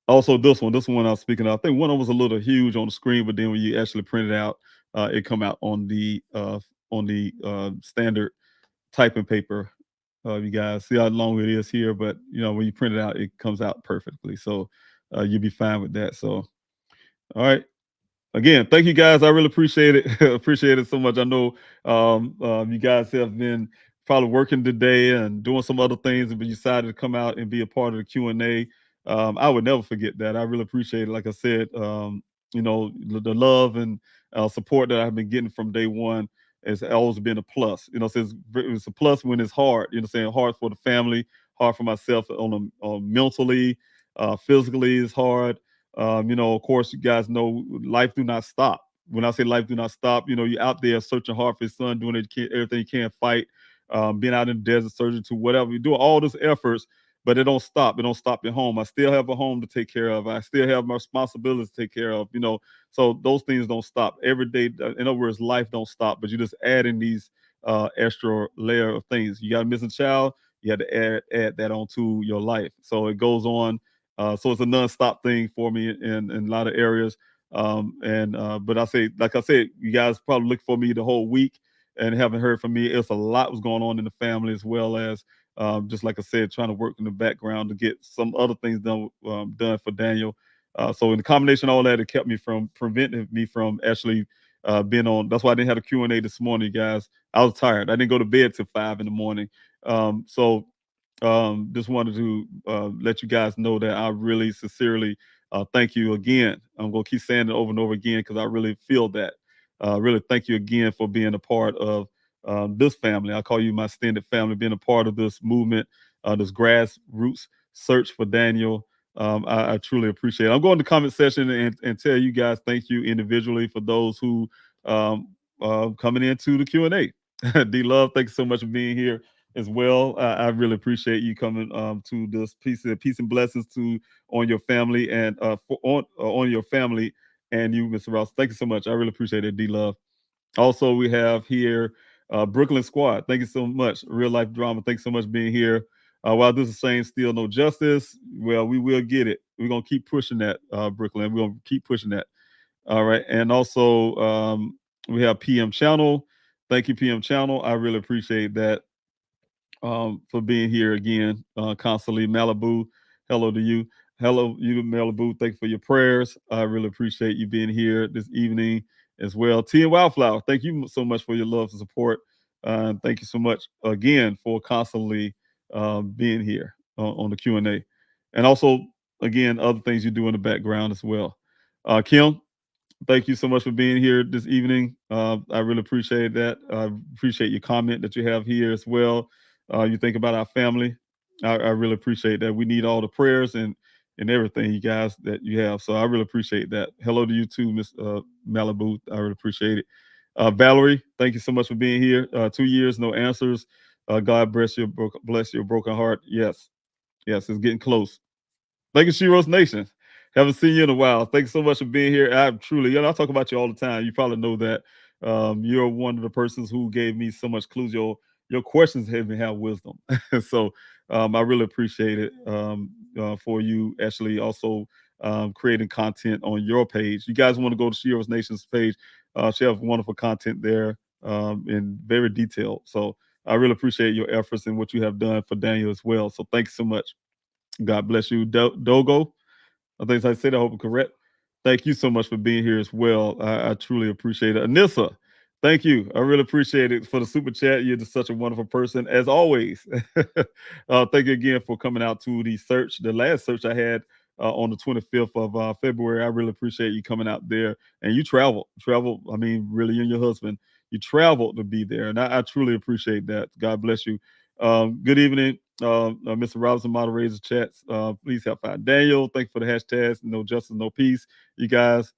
also this one I was speaking of. I think one of them was a little huge on the screen, but then when you actually print it out, it come out on the standard typing paper You guys see how long it is here, but when you print it out, it comes out perfectly. So you'll be fine with that. So, all right. Again, thank you guys. I really appreciate it. Appreciate it so much. I know you guys have been probably working today and doing some other things, but you decided to come out and be a part of the Q&A. I would never forget that. I really appreciate it. Like I said, the love and support that I've been getting from day one has always been a plus. It's a plus when it's hard. Hard for the family, hard for myself mentally, physically is hard. Of course, you guys know life do not stop. When I say life do not stop, you're out there searching hard for your son, doing everything you can, fight, being out in the desert, searching to whatever. You do all those efforts, but it don't stop. It don't stop at home. I still have a home to take care of. I still have my responsibilities to take care of, So those things don't stop. Every day, in other words, life don't stop, but you're just adding these extra layer of things. You got a missing child, you had to add that onto your life. So it goes on. So it's a non-stop thing for me in a lot of areas. But like I said, you guys probably look for me the whole week and haven't heard from me. It's a lot was going on in the family, as well as just like I said, trying to work in the background to get some other things done for Daniel. So in the combination of all that, it kept me from preventing me from actually being on. That's why I didn't have a Q&A this morning, guys. I was tired. I didn't go to bed till 5 a.m. Just wanted to let you guys know that I really sincerely thank you again. I'm going to keep saying it over and over again because I really feel that. Really thank you again for being a part of this family. I call you my extended family, being a part of this movement, this grassroots search for Daniel. I truly appreciate it. I'm going to the comment section and tell you guys thank you individually for those who coming into the Q&A. D-Love, thank you so much for being here as well. I really appreciate you coming to this peace and blessings on your family and on your family and you, Mr. Ross. Thank you so much. I really appreciate it, D-Love. Also, we have here Brooklyn Squad. Thank you so much. Real life drama. Thanks so much for being here. While this is saying still no justice, well, we will get it. We're gonna keep pushing that, Brooklyn. We're gonna keep pushing that. All right. And also we have PM Channel. Thank you, PM Channel. I really appreciate that. For being here again, constantly. Malibu, hello to you. Hello, you, Malibu. Thank you for your prayers. I really appreciate you being here this evening as well. T and Wildflower, thank you so much for your love and support. Thank you so much again for constantly being here on the Q&A. And also, again, other things you do in the background as well. Kim, thank you so much for being here this evening. I really appreciate that. I appreciate your comment that you have here as well. You think about our family. I really appreciate that. We need all the prayers and everything, you guys, that you have. So I really appreciate that. Hello to you too, Miss Malibu. I really appreciate it. Valerie, thank you so much for being here. 2 years, no answers. God bless your broken heart. Yes, it's getting close. Thank you, Shiro's Nation. Haven't seen you in a while. Thanks so much for being here. I truly, I talk about you all the time. You probably know that. You're one of the persons who gave me so much clues. Your questions have wisdom. So I really appreciate it for you actually also creating content on your page. You guys want to go to Shiro's Nation's page. She has wonderful content there and very detailed. So I really appreciate your efforts and what you have done for Daniel as well. So thanks so much. God bless you. Dogo, I think I said, I hope I'm correct. Thank you so much for being here as well. I truly appreciate it. Anissa, thank you. I really appreciate it for the super chat. You're just such a wonderful person, as always. Thank you again for coming out to the last search I had on the 25th of February. I really appreciate you coming out there. And you travel, I mean, really, you and your husband, you traveled to be there. And I truly appreciate that. God bless you. Good evening. Mr. Robinson moderates the chats. Please help out Daniel. Thank you for the hashtags. No justice, no peace. You guys,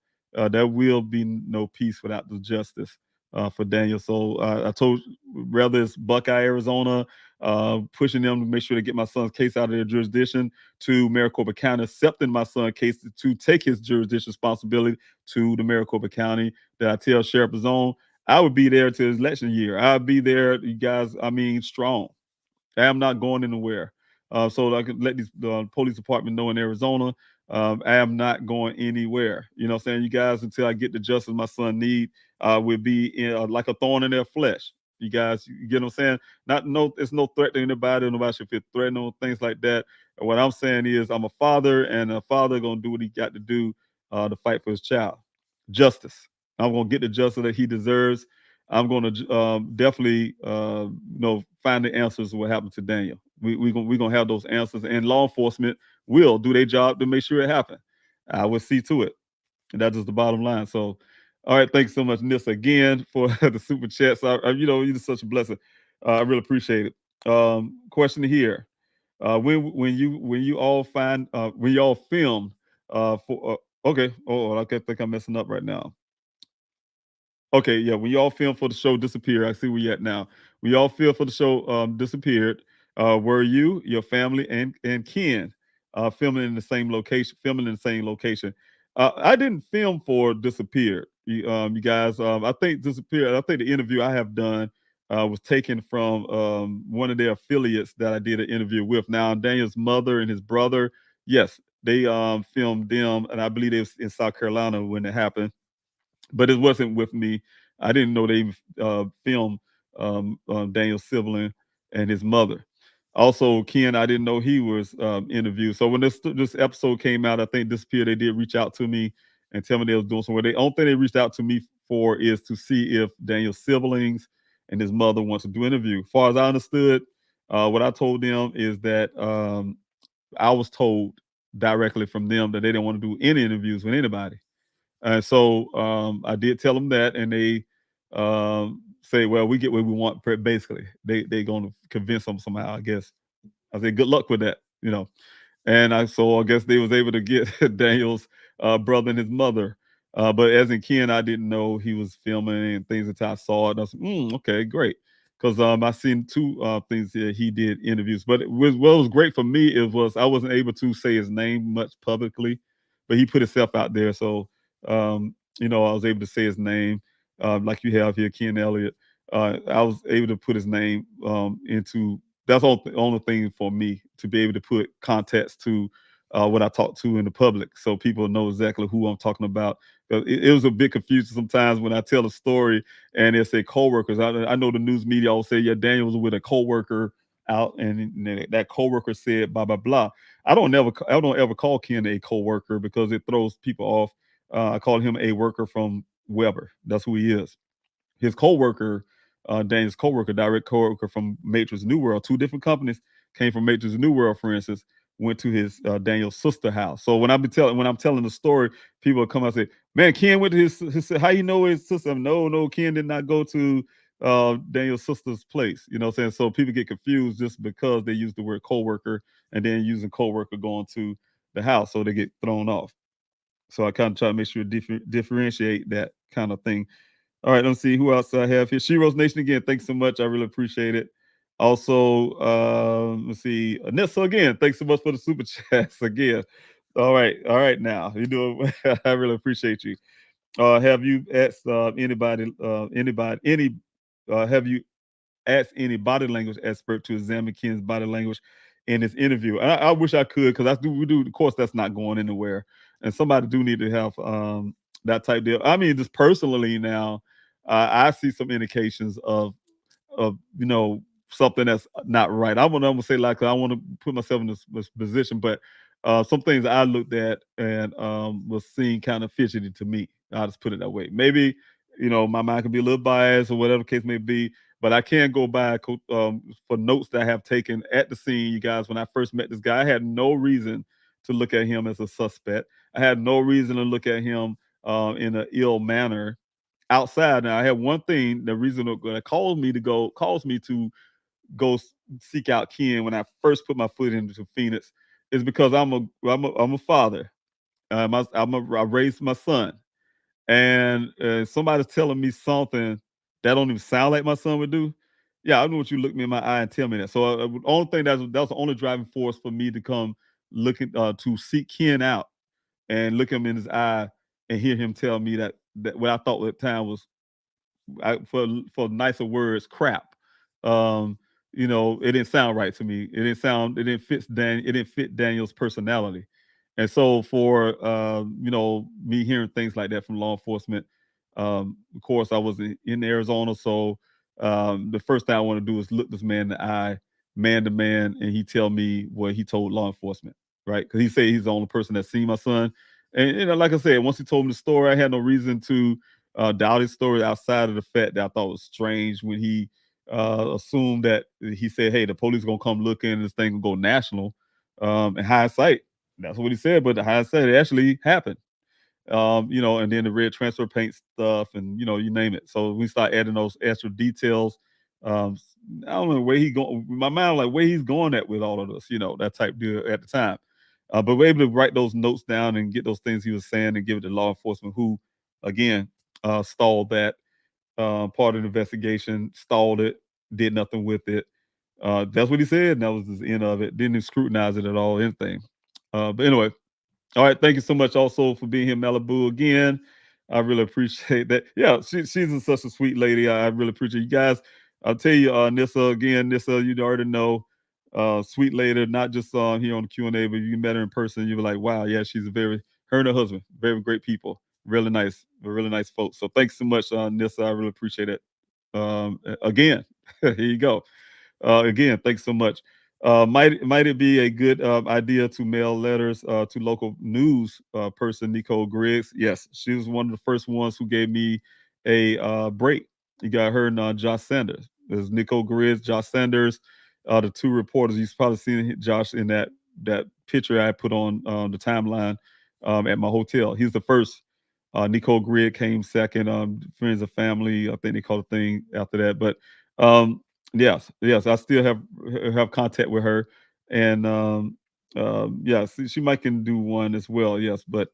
there will be no peace without the justice for Daniel. So I told whether it's Buckeye, Arizona, pushing them to make sure to get my son's case out of their jurisdiction, to Maricopa County accepting my son's case to take his jurisdiction responsibility to the Maricopa County, that I tell Sheriff Zone, I would be there till his election year. I'd be there, you guys, I mean, strong. I am not going anywhere. So I can let the police department know in Arizona, I am not going anywhere. You know what I'm saying? You guys, until I get the justice my son need, will be like a thorn in their flesh. You guys, you get what I'm saying? It's no threat to anybody. Nobody should feel threatened or things like that. And what I'm saying is, I'm a father, and a father gonna do what he got to do to fight for his child. Justice. I'm gonna get the justice that he deserves. I'm gonna definitely, find the answers to what happened to Daniel. We gonna have those answers, and law enforcement will do their job to make sure it happens. I will see to it. And that's just the bottom line. So, all right, thanks so much, Nissa, again for the super chats. You're such a blessing. I really appreciate it. Question here: when you all film for okay, I think I'm messing up right now. Okay, yeah, when y'all filmed for the show Disappear, I see where you at now. When y'all filmed for the show Disappeared, were you, your family, and Ken filming in the same location? I didn't film for Disappeared. You guys, I think Disappeared. I think the interview I have done was taken from one of their affiliates that I did an interview with. Now, Daniel's mother and his brother, yes, they filmed them, and I believe it was in South Carolina when it happened, but it wasn't with me. I didn't know they filmed Daniel sibling and his mother. Also, Ken, I didn't know he was interviewed. So when this episode came out, I think Disappear, they did reach out to me and tell me they was doing something. The only thing they reached out to me for is to see if Daniel's siblings and his mother wants to do an interview. As far as I understood, what I told them is that I was told directly from them that they didn't want to do any interviews with anybody. So I did tell them that, and they say, "Well, we get what we want." Basically, they going to convince them somehow. I guess I say, "Good luck with that," And I guess they was able to get Daniel's brother and his mother. But as in Ken, I didn't know he was filming and things until I saw it. And I said, "Okay, great." Because I seen two things that he did interviews. But what was great for me was I wasn't able to say his name much publicly, but he put himself out there. So I was able to say his name, like you have here, Ken Elliott. I was able to put his name into. That's the only thing for me to be able to put context to what I talk to in the public, so people know exactly who I'm talking about. It was a bit confusing sometimes when I tell a story and they say coworkers. I know the news media all say, "Yeah, Daniel was with a coworker out, and that coworker said blah blah blah." I don't ever call Ken a coworker because it throws people off. I call him a worker from Weber. That's who he is. His coworker, Daniel's coworker, direct coworker from Matrix New World, two different companies came from Matrix New World, for instance, went to his Daniel's sister house. So when I'm telling the story, people will come out and say, "Man, Ken went to his how you know his sister?" No, Ken did not go to Daniel's sister's place. You know what I'm saying? So people get confused just because they use the word coworker and then using coworker going to the house, so they get thrown off. So I kind of try to make sure to differentiate that kind of thing. All right, let's see who else I have here. She Rose Nation again. Thanks so much. I really appreciate it. Also, let's see. Nessa again. Thanks so much for the super chats again. All right. Now you doing. I really appreciate you. Have you asked anybody? Have you asked any body language expert to examine Ken's body language in this interview? I wish I could, because we do. Of course, that's not going anywhere, and somebody do need to have that type deal. I mean, just personally now, I see some indications of something that's not right. I'm gonna say, like, I want to put myself in this position, but some things I looked at and was seen kind of fidgety to me. I'll just put it that way. Maybe my mind could be a little biased or whatever the case may be, but I can go back for notes that I have taken at the scene. You guys, when I first met this guy, I had no reason to look at him as a suspect. I had no reason to look at him in an ill manner outside. Now I had one thing, the reason that caused me to go seek out Ken when I first put my foot into Phoenix is because I'm a father. I raised my son, and somebody's telling me something that don't even sound like my son would do. Yeah, I know what you look me in my eye and tell me that. So the only thing that was the only driving force for me to come looking to seek Ken out and look him in his eye and hear him tell me that what I thought at the time was, for nicer words, crap. It didn't sound right to me. It didn't fit Daniel's personality. And so for me hearing things like that from law enforcement, of course I was in Arizona, so the first thing I want to do is look this man in the eye, man to man, and he tell me what he told law enforcement, right? Because he said he's the only person that seen my son. And like I said, once he told me the story, I had no reason to doubt his story outside of the fact that I thought it was strange when he assumed that he said, "Hey, the police gonna come look in, and this thing will go national." In hindsight, that's what he said, but the hindsight, it actually happened. And then the red transfer paint stuff, and you name it. So we start adding those extra details. I don't know where he going. My mind, like where he's going at with all of this, that type deal at the time. But we're able to write those notes down and get those things he was saying and give it to law enforcement, who, again, stalled that part of the investigation, stalled it, did nothing with it. That's what he said, and that was the end of it. Didn't even scrutinize it at all, anything. But anyway, all right. Thank you so much also for being here, Malibu, again. I really appreciate that. Yeah, she's such a sweet lady. I really appreciate you guys. I'll tell you, Nissa, again, Nissa, you already know, sweet lady, not just here on the Q&A, but you met her in person, you were like, wow, yeah, her and her husband, very great people, really nice folks. So thanks so much, Nissa. I really appreciate it. Again, here you go. Again, thanks so much. Might it be a good idea to mail letters to local news person, Nicole Griggs? Yes, she was one of the first ones who gave me a break. You got her and Josh Sanders. There's Nicole Griggs, Josh Sanders, the two reporters. You've probably seen Josh in that picture I put on the timeline at my hotel. He's the first. Nicole Griggs came second. Friends and family, I think they call the thing after that. But yes, I still have contact with her, and yes, she might can do one as well. Yes, but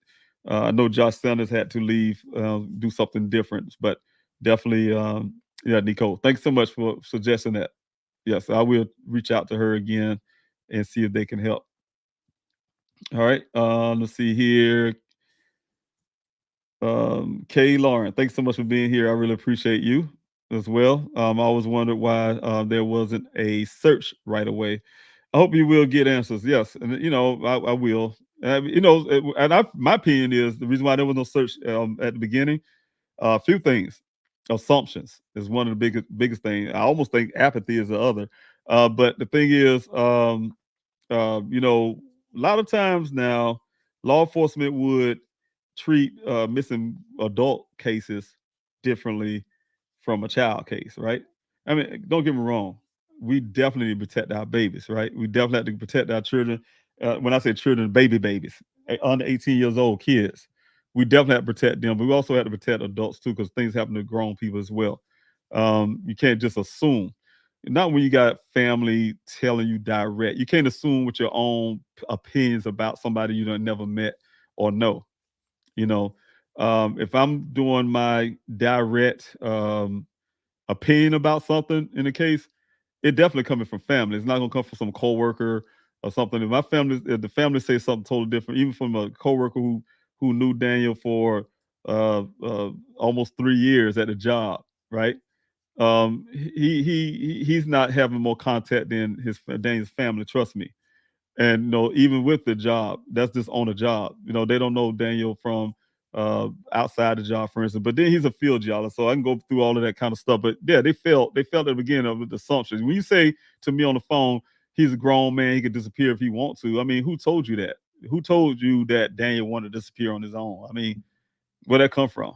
I know Josh Sanders had to leave, do something different, but definitely, yeah, Nicole. Thanks so much for suggesting that. Yes, I will reach out to her again and see if they can help. All right, let's see here. Kay Lauren, thanks so much for being here. I really appreciate you as well. I always wondered why there wasn't a search right away. I hope you will get answers. Yes, and I will. My opinion is the reason why there was no search at the beginning. A few things. Assumptions is one of the biggest thing. I almost think apathy is the other. But the thing is, a lot of times now, law enforcement would treat missing adult cases differently from a child case, right? I mean, don't get me wrong. We definitely need to protect our babies, right? We definitely have to protect our children. When I say children, babies, under 18 years old kids. We definitely have to protect them, but we also have to protect adults too, because things happen to grown people as well. You can't just assume. Not when you got family telling you direct. You can't assume with your own opinions about somebody you don't never met or know. If I'm doing my direct opinion about something in the case, it definitely coming from family. It's not gonna come from some coworker or something. If the family says something totally different, even from a coworker who knew Daniel for almost 3 years at the job, right? He's not having more contact than Daniel's family. Trust me. And even with the job, that's just on the job. They don't know Daniel from outside the job, for instance. But then he's a field geologist, so I can go through all of that kind of stuff. But yeah, they felt at the beginning of the assumptions. When you say to me on the phone, he's a grown man, he could disappear if he wants to. I mean, who told you that? Who told you that Daniel wanted to disappear on his own? I mean, where'd that come from?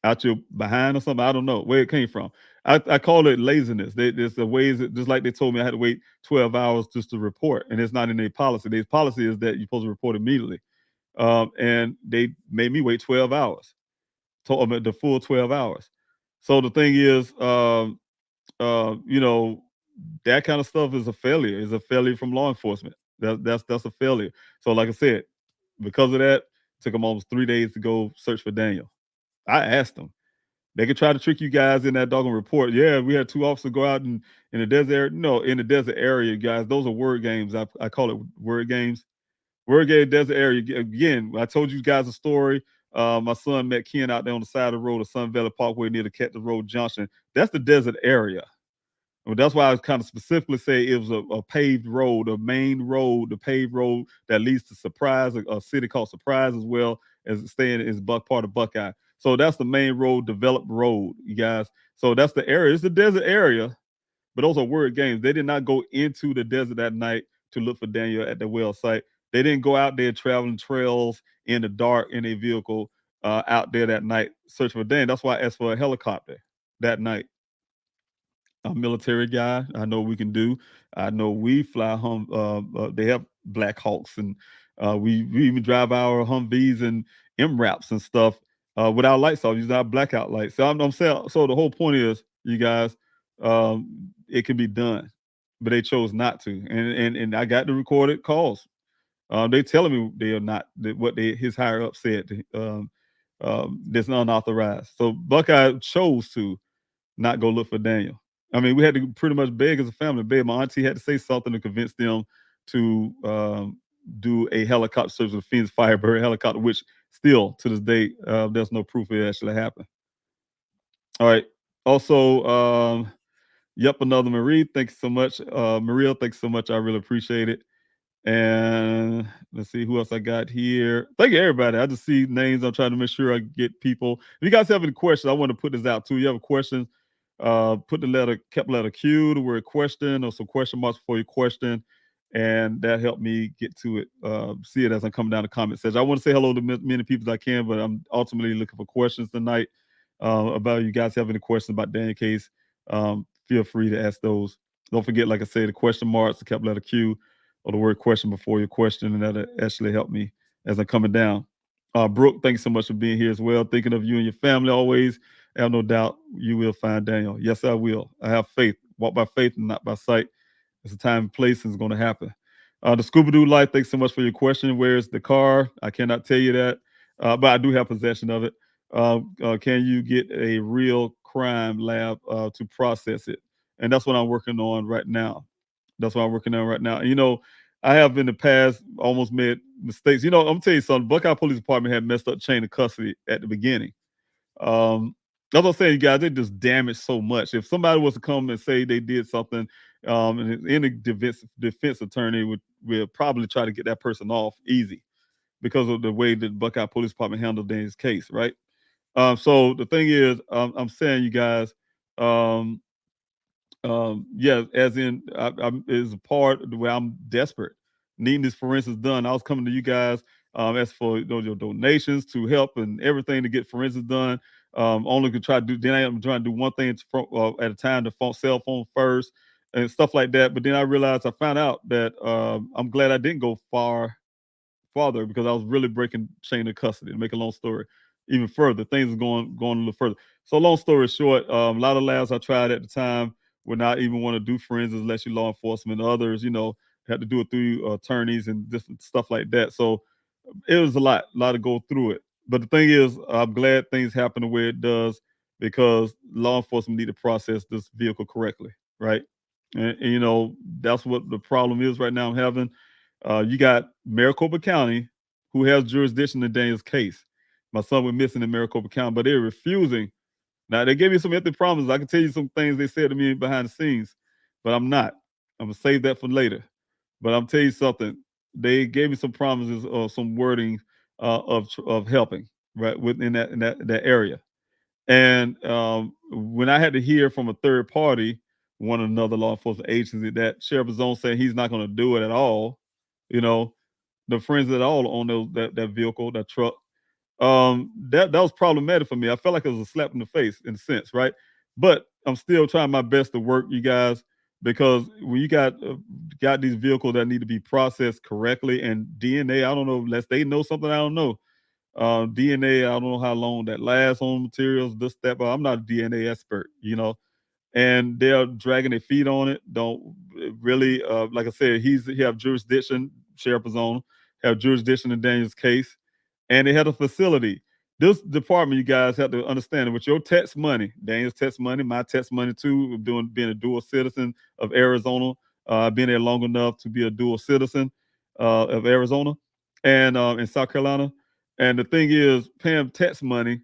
Out your behind or something? I don't know where it came from. I call it laziness. There's the ways just like they told me I had to wait 12 hours just to report, and it's not in their policy. Their policy is that you're supposed to report immediately, and they made me wait 12 hours, the full 12 hours. So the thing is, that kind of stuff is a failure. Is a failure from law enforcement. That's a failure. So like I said, because of that, it took them almost 3 days to go search for Daniel. I asked them. They could try to trick you guys in that doggone report. Yeah, we had 2 officers go out in the desert area. No, in the desert area, guys, those are word games. I call it word games. Word game, desert area. Again, I told you guys a story. My son met Ken out there on the side of the road of Sun Valley Parkway near the Cactus Road Junction. That's the desert area. Well, that's why I kind of specifically say it was a paved road, a main road, the paved road that leads to Surprise, a city called Surprise, as well as staying is part of Buckeye. So that's the main road, developed road, you guys. So that's the area. It's the desert area, but those are word games. They did not go into the desert that night to look for Daniel at the well site. They didn't go out there traveling trails in the dark in a vehicle out there that night searching for Daniel. That's why I asked for a helicopter that night. A military guy, I know we can do. I know we fly they have Black Hawks, and we even drive our Humvees and MRAPs and stuff without lights off, using our blackout lights. So I'm saying, so the whole point is, you guys, it can be done, but they chose not to. And I got the recorded calls. They telling me they are not, that what his higher up said that's unauthorized. So Buckeye chose to not go look for Daniel. I mean, we had to pretty much beg as a family. Beg. My auntie had to say something to convince them to do a helicopter search of the Phoenix Firebird helicopter, which still to this day, there's no proof it actually happened. All right. Also, yep, another Marie. Thanks so much. Maria, thanks so much. I really appreciate it. And let's see who else I got here. Thank you, everybody. I just see names. I'm trying to make sure I get people. If you guys have any questions, I want to put this out too. You have a question, put the capital letter Q, the word question, or some question marks before your question. And that helped me get to it, see it as I'm coming down the comment section. I want to say hello to many people as I can, but I'm ultimately looking for questions tonight about you guys have any questions about Daniel case. Feel free to ask those. Don't forget, like I said, the question marks, the capital letter Q, or the word question before your question, and that'll actually help me as I'm coming down. Brooke, thanks so much for being here as well. Thinking of you and your family always. I have no doubt you will find Daniel. Yes, I will. I have faith. Walk by faith and not by sight. It's a time and place, and it's going to happen. The Scooby-Doo Life, thanks so much for your question. Where's the car? I cannot tell you that, but I do have possession of it. Can you get a real crime lab to process it? And that's what I'm working on right now. That's what I'm working on right now. And, I have in the past almost made mistakes. I'm gonna tell you something. Buckeye Police Department had messed up chain of custody at the beginning. That's what I'm saying, you guys. They just damaged so much. If somebody was to come and say they did something, and any defense attorney would probably try to get that person off easy because of the way that Buckeye Police Department handled Dan's case, right? So the thing is, I'm saying, you guys, yeah, as in, is a part where I'm desperate, needing this forensics done. I was coming to you guys, as for your donations to help and everything to get forensics done. Only could try to do. Then I'm trying to do one thing at a time. The cell phone first and stuff like that. But then I found out that I'm glad I didn't go farther, because I was really breaking chain of custody. To make a long story even further, things are going a little further. So long story short, a lot of labs I tried at the time would not even want to do forensics unless you law enforcement. Others, had to do it through attorneys and different stuff like that. So it was a lot to go through it. But the thing is, I'm glad things happen the way it does, because law enforcement need to process this vehicle correctly, right? And that's what the problem is right now I'm having. You got Maricopa County, who has jurisdiction in Daniel's case. My son went missing in Maricopa County, but they're refusing. Now, they gave me some empty promises. I can tell you some things they said to me behind the scenes, but I'm not. I'm going to save that for later. But I'm telling you something. They gave me some promises or some wording of helping, right, within that area. And when I had to hear from a third party, one of another law enforcement agency, that Sheriff of Zone saying he's not going to do it at all, the friends at all on that vehicle, that truck, that was problematic for me. I felt like it was a slap in the face in a sense, right? But I'm still trying my best to work, you guys, because when you got these vehicles that need to be processed correctly, and DNA, I don't know, unless they know something I don't know. DNA, I don't know how long that lasts on materials, this, that, but I'm not a DNA expert, and they're dragging their feet on it. Don't really, like I said, he have jurisdiction, Sheriff of Zone, have jurisdiction in Daniel's case, and they had a facility. This department, you guys have to understand, with your tax money, Daniel's tax money, my tax money too, being a dual citizen of Arizona, been there long enough to be a dual citizen of Arizona and in South Carolina. And the thing is, paying tax money,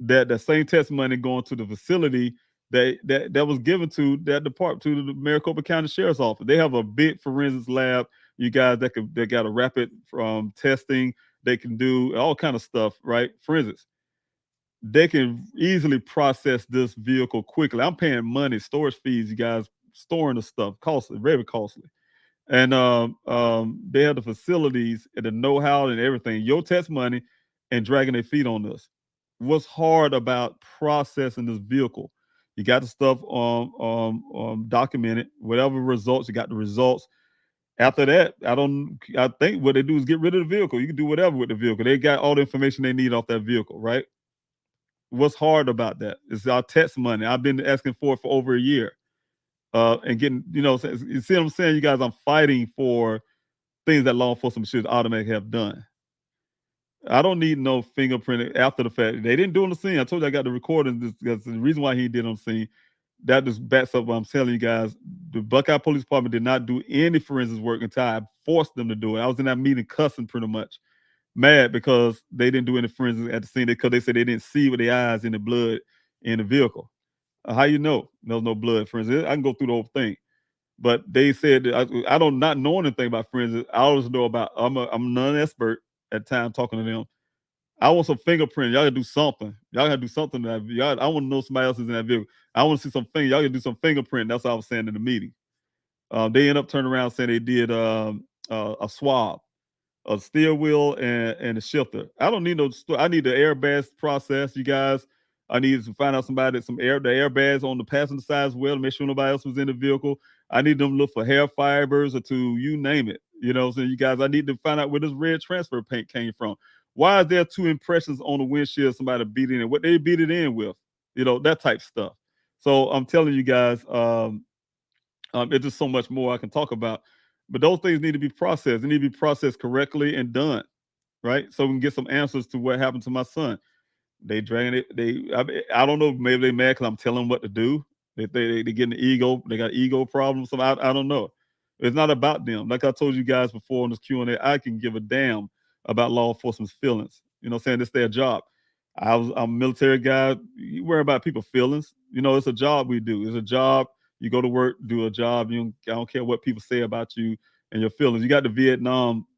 that same tax money going to the facility that was given to that department, to the Maricopa County Sheriff's Office. They have a big forensics lab, you guys, that got a rapid testing. They can do all kind of stuff, right? Forensics. they can easily process this vehicle quickly. I'm paying money, storage fees, you guys, storing the stuff, costly, very costly. And they have the facilities and the know-how and everything. Your tax money and dragging their feet on us. What's hard about processing this vehicle? You got the stuff documented. Whatever results, you got the results. After that, I think what they do is get rid of the vehicle. You can do whatever with the vehicle. They got all the information they need off that vehicle, right? What's hard about that? It's our tax money. I've been asking for it for over a year. And getting, you see what I'm saying? You guys, I'm fighting for things that law enforcement should automatically have done. I don't need no fingerprint after the fact. They didn't do it on the scene. I told you I got the recording. That's the reason why he did it on the scene. That just backs up what I'm telling you guys. The Buckeye Police Department did not do any forensics work until I forced them to do it. I was in that meeting cussing pretty much, mad because they didn't do any forensics at the scene because they said they didn't see with their eyes in the blood in the vehicle. How you know there's no blood forensics? I can go through the whole thing. But they said I don't not know anything about forensics. I always know about I'm a non-expert at the time talking to them. I want some fingerprints. Y'all gotta do something. Y'all gotta do something. I want to know somebody else is in that vehicle. I want to see some finger. Y'all gotta do some fingerprint. That's what I was saying in the meeting. They end up turning around saying they did a swab, a steer wheel, and a shifter. I don't need no. I need the airbags process, you guys. I need to find out the airbags on the passenger side as well to make sure nobody else was in the vehicle. I need them to look for hair fibers or you name it. So you guys, I need to find out where this red transfer paint came from. Why is there 2 impressions on the windshield? Somebody beat it in, what they beat it in with, that type stuff. So I'm telling you guys, it's just so much more I can talk about. But those things need to be processed. They need to be processed correctly and done, right? So we can get some answers to what happened to my son. They dragging it. I don't know. Maybe they mad because I'm telling them what to do. They getting the ego. They got ego problems. So I don't know. It's not about them. Like I told you guys before on this Q&A, I can give a damn about law enforcement's feelings. You know what I'm saying? It's their job. I'm a military guy. You worry about people's feelings. It's a job we do. It's a job. You go to work, do a job. I don't care what people say about you and your feelings. You got the Vietnam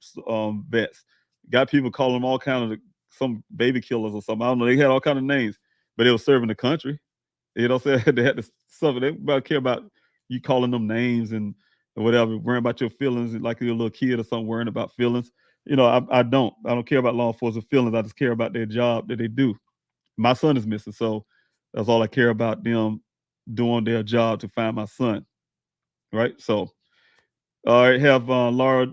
vets. You got people calling them all kind of some baby killers or something. I don't know. They had all kind of names, but they were serving the country. You know what I'm saying? They had to suffer. They about care about you calling them names and whatever, worrying about your feelings like you're a little kid or something, worrying about feelings. I don't care about law enforcement feelings. I just care about their job that they do. My son is missing, so that's all I care about, them doing their job to find my son. Right? So I have Laura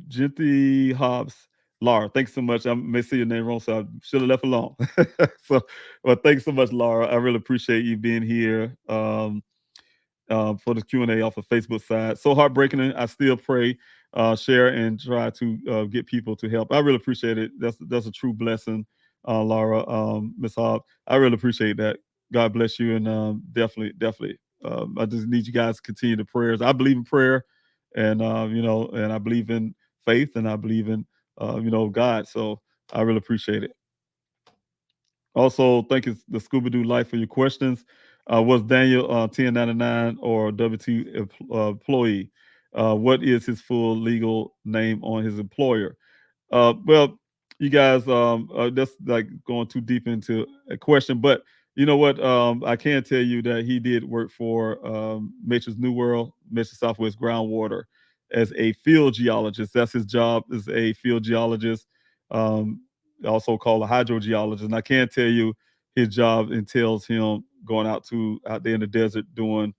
Genty Hobbs. Laura, thanks so much. I may say your name wrong, so I should have left alone. Well, thanks so much, Laura. I really appreciate you being here for the Q&A off of Facebook side. So heartbreaking. I still pray, share, and try to get people to help. I really appreciate it. That's a true blessing, Laura, Miss Hobbs. I really appreciate that. God bless you, and definitely. I just need you guys to continue the prayers. I believe in prayer, and and I believe in faith, and I believe in God. So I really appreciate it. Also, thank you, the Scuba Doo Life, for your questions. Was Daniel 1099 or W-2 employee? What is his full legal name on his employer? Well, you guys, that's like going too deep into a question, but you know what? I can tell you that he did work for Matrix New World, Matrix Southwest Groundwater, as a field geologist. That's his job, is a field geologist, also called a hydrogeologist. And I can tell you his job entails him going out there in the desert doing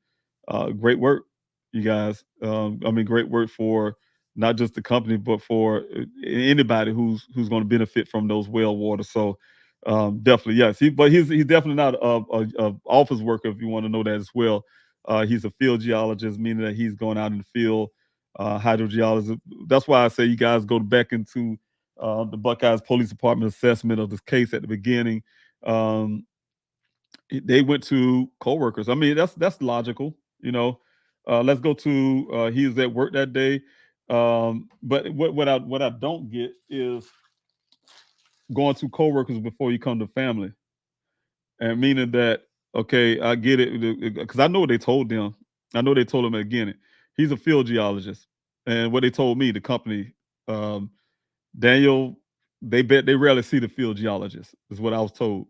great work, you guys. Great work for not just the company, but for anybody who's going to benefit from those well waters. So definitely, yes. He's definitely not a office worker, if you want to know that as well. He's a field geologist, meaning that he's going out in the field, hydrogeologist. That's why I say you guys go back into the Buckeye Police Department assessment of this case at the beginning. They went to coworkers. That's logical, Let's go to he was at work that day. But what I don't get is going to coworkers before you come to family, and meaning that, okay, I get it, because I know what they told them. I know they told him at the beginning. He's a field geologist, and what they told me, the company, Daniel, they rarely see the field geologist, is what I was told.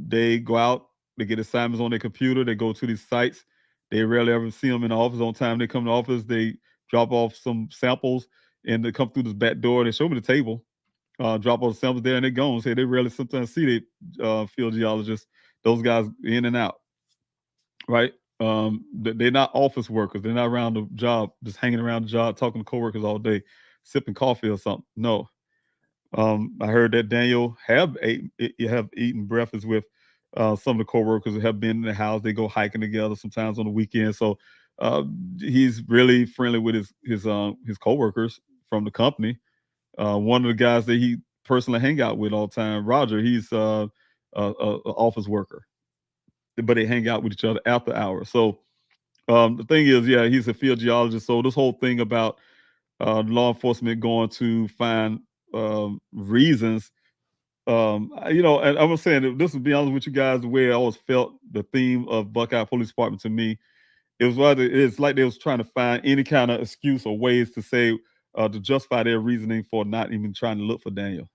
They go out, they get assignments on their computer, they go to these sites. They rarely ever see them in the office on time. They come to the office, they drop off some samples, and they come through this back door. They show me the table, drop off the samples there, and they're gone. Say they rarely sometimes see the field geologists, those guys in and out, right? They're not office workers. They're not around the job, just hanging around the job, talking to coworkers all day, sipping coffee or something. No. I heard that Daniel have eaten breakfast with some of the coworkers who have been in the house. They go hiking together sometimes on the weekend. So he's really friendly with his coworkers from the company. One of the guys that he personally hang out with all the time, Roger, he's a office worker, but they hang out with each other after hours. So the thing is, yeah, he's a field geologist. So this whole thing about law enforcement going to find reasons, and I was saying that this, to be honest with you guys, the way I always felt the theme of Buckeye Police Department to me, it's like they was trying to find any kind of excuse or ways to say to justify their reasoning for not even trying to look for Daniel.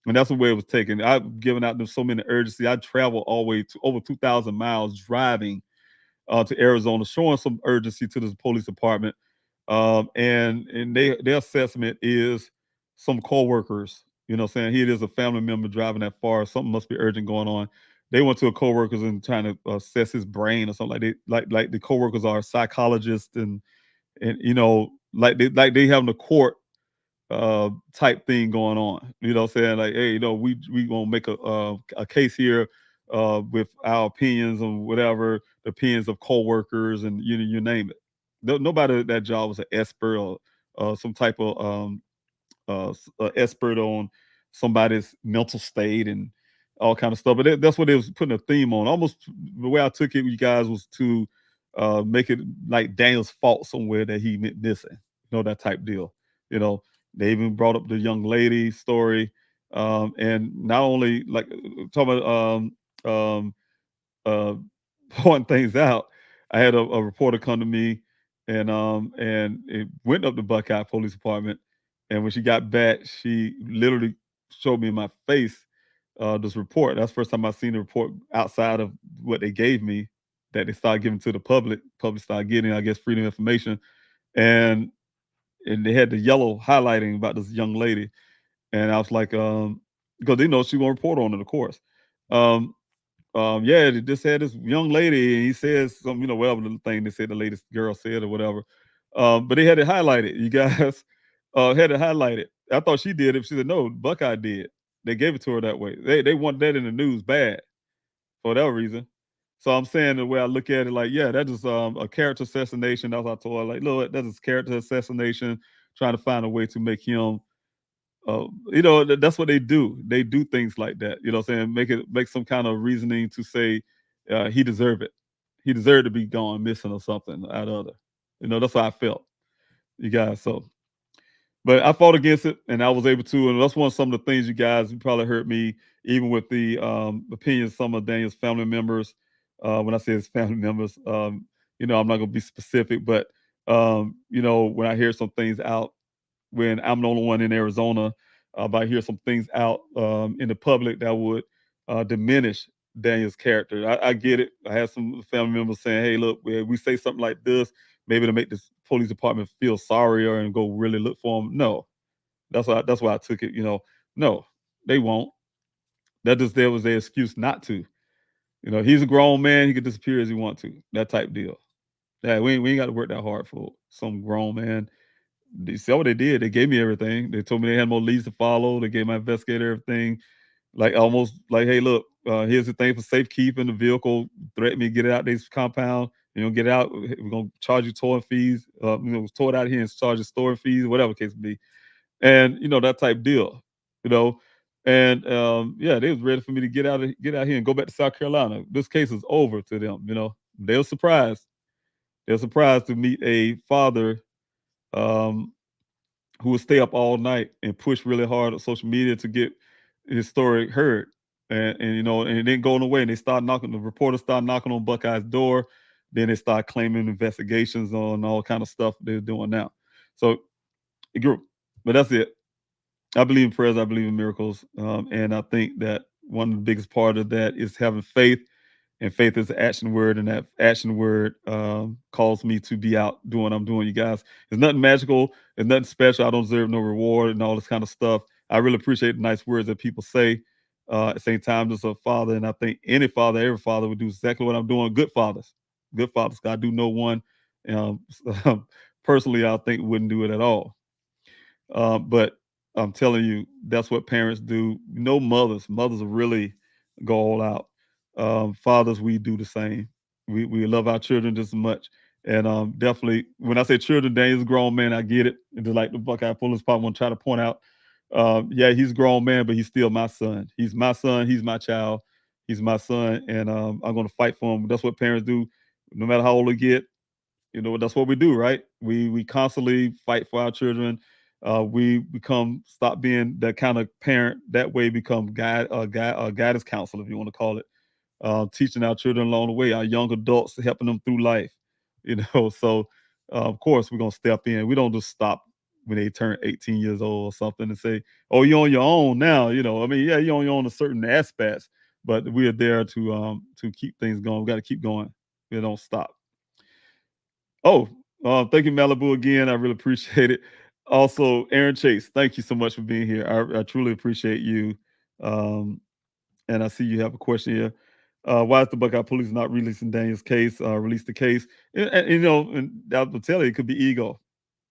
And that's the way it was taken. I've given out them so many urgency. I traveled all the way to over 2,000 miles driving to Arizona, showing some urgency to the police department. And their assessment is some coworkers, saying he is a family member driving that far. Something must be urgent going on. They went to a coworkers and trying to assess his brain or something like the coworkers are psychologists and like they having a court type thing going on. Saying like, hey, we gonna make a case here with our opinions on whatever the opinions of coworkers and you name it. Nobody at that job was an expert or some type of expert on somebody's mental state and all kind of stuff. But that's what they was putting a theme on. Almost the way I took it, you guys, was to make it like Daniel's fault somewhere that he went missing. That type deal. They even brought up the young lady story, and not only like talking about pointing things out. I had a reporter come to me, and it went up to Buckeye Police Department, and when she got back, she literally showed me in my face this report. That's the first time I've seen the report outside of what they gave me, that they started giving to the public. Public started getting, I guess, freedom of information, and they had the yellow highlighting about this young lady, and I was like, because she gonna report on it, of course. Yeah, they just had this young lady, and he says some, whatever the thing they said the latest girl said or whatever. But they had it highlighted. You guys had it highlighted. I thought she did it. She said, no, Buckeye did. They gave it to her that way. They want that in the news bad for whatever reason. So I'm saying the way I look at it, like, yeah, that is a character assassination. That's what I told her. Like, look, that is character assassination, trying to find a way to make him that's what they do. They do things like that. What I'm saying? Make some kind of reasoning to say he deserved it. He deserved to be gone missing or something out of other. That's how I felt. You guys. So, but I fought against it, and I was able to. And that's some of the things you probably heard me, even with the opinions of some of Daniel's family members. When I say his family members, I'm not going to be specific, but when I hear some things out, when I'm the only one in Arizona, but I hear some things out in the public that would diminish Daniel's character. I get it. I have some family members saying, hey, look, we say something like this, maybe to make this police department feel sorrier and go really look for him. No, that's why I took it. No, they won't. There was their excuse not to. He's a grown man. He could disappear as he wants to. That type deal. Yeah, we ain't got to work that hard for some grown man. You see what they did? They gave me everything. They told me they had more leads to follow. They gave my investigator everything. Like almost like, hey, look, here's the thing for safekeeping the vehicle. Threaten me to get it out this compound. Get out. We're gonna charge you towing fees. Tow it out here and charge you storing fees, whatever the case may be. And that type deal. And yeah, they was ready for me to get out here and go back to South Carolina. This case is over to them. They were surprised. They were surprised to meet a father who would stay up all night and push really hard on social media to get his story heard. And it didn't go away. And the reporters started knocking on Buckeye's door. Then they started claiming investigations on all kind of stuff they're doing now. So it grew. But that's it. I believe in prayers. I believe in miracles. And I think that One of the biggest part of that is having faith, and faith is an action word, and that action word calls me to be out doing what I'm doing, you guys. It's nothing magical. It's nothing special. I don't deserve no reward and all this kind of stuff. I really appreciate the nice words that people say. At the same time, as a father, and I think any father, every father would do exactly what I'm doing. Good fathers. Good fathers. I do know one. Um, personally, I think wouldn't do it at all. But I'm telling you, that's what parents do. No mothers really go all out. Fathers, we do the same. We love our children just as much. And definitely, when I say children, Daniel's a grown man. I get it. And just like the Buckeye Police Department want to try to point out, yeah, he's a grown man, but he's still my son. He's my son. He's my child. He's my son, and I'm going to fight for him. That's what parents do, no matter how old they get. That's what we do, right? We constantly fight for our children. We stop being that kind of parent. That way, become guidance counselor, if you want to call it. Teaching our children along the way, our young adults, helping them through life. So of course we're gonna step in. We don't just stop when they turn 18 years old or something and say, "Oh, you're on your own now." I mean, yeah, you're on your own in certain aspects, but we are there to keep things going. We got to keep going. We don't stop. Oh, thank you, Malibu, again. I really appreciate it. Also, Aaron Chase, thank you so much for being here. I truly appreciate you. Um, and I see you have a question here. Why is the Buckeye Police not releasing Daniel's case? Release the case. And I'll tell you, it could be ego.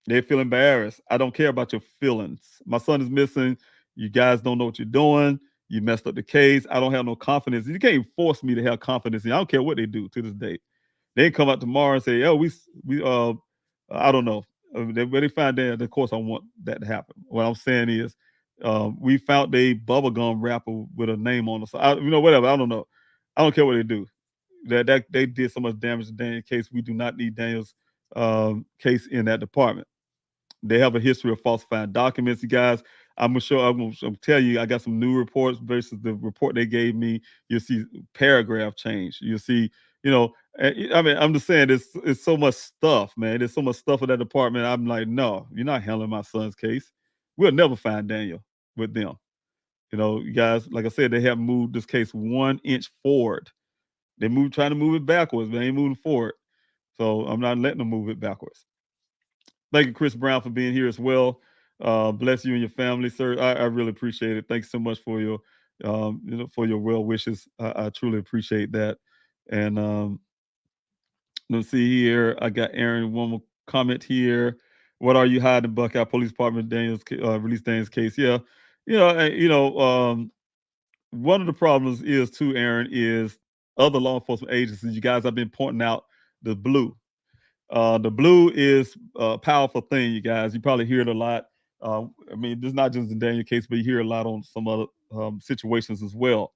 They feel embarrassed. I don't care about your feelings. My son is missing. You guys don't know what you're doing. You messed up the case. I don't have no confidence. You can't force me to have confidence. I don't care what they do to this day. They come out tomorrow and say, "Oh, I don't know." When they find that, of course, I want that to happen. What I'm saying is, we found a bubblegum wrapper with a name on it. So, whatever. I don't know. I don't care what they do. That they did so much damage to Daniel's case. We do not need Daniel's case in that department. They have a history of falsifying documents, you guys. I'm gonna tell you, I got some new reports versus the report they gave me. You'll see paragraph change. You'll see, I mean, I'm just saying it's so much stuff, man. There's so much stuff in that department. I'm like, no, you're not handling my son's case. We'll never find Daniel with them. You guys, like I said, they have moved this case 1 inch forward. Trying to move it backwards, but they ain't moving forward. So I'm not letting them move it backwards. Thank you, Chris Brown, for being here as well. Bless you and your family, sir. I really appreciate it. Thanks so much for your, for your well wishes. I truly appreciate that. And let's see here. I got Aaron. One more comment here. What are you hiding, Buckeye Police Department? Release Daniel's case. Yeah, one of the problems is too, Aaron, is other law enforcement agencies. You guys have been pointing out the blue. The blue is a powerful thing, you guys. You probably hear it a lot. I mean, this is not just the Daniel case, but you hear a lot on some other situations as well.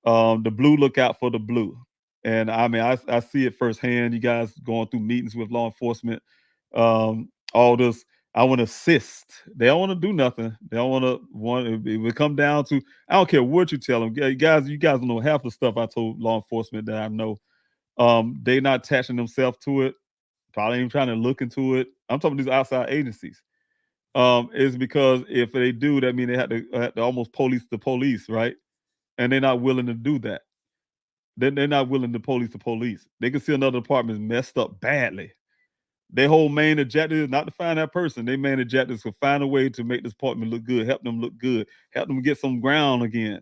The blue look out for the blue. And I mean, I see it firsthand. You guys going through meetings with law enforcement, all this. I want to assist. They don't want to do nothing. They don't it will come down to, I don't care what you tell them. You guys don't know half the stuff I told law enforcement that I know. They not attaching themselves to it. Probably even trying to look into it. I'm talking these outside agencies. Is because if they do, that means they have to almost police the police, right? And they're not willing to do that. They're not willing to police the police. They can see another department is messed up badly. Their whole main objective is not to find that person. Their main objective is to find a way to make this department look good, help them look good, help them get some ground again.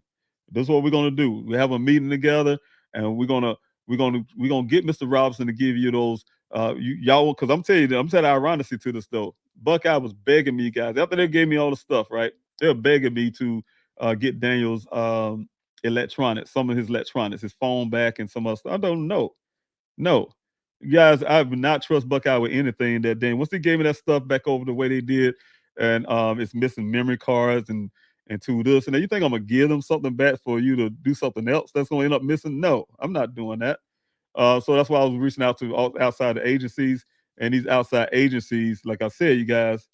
That's what we're gonna do. We have a meeting together, and we're gonna get Mr. Robinson to give you those. Y'all, because I'm telling the ironically to this though. Buckeye was begging me, guys, after they gave me all the stuff, right? They're begging me to get Daniel's electronics, some of his electronics, his phone back, and some other stuff. I don't know. No, guys, I would not trust Buckeye with anything that day. Once they gave me that stuff back over the way they did, and it's missing memory cards and to this, and then you think I'm gonna give them something back for you to do something else that's gonna end up missing? No, I'm not doing that. So that's why I was reaching out to outside agencies, and these outside agencies, like I said, you guys,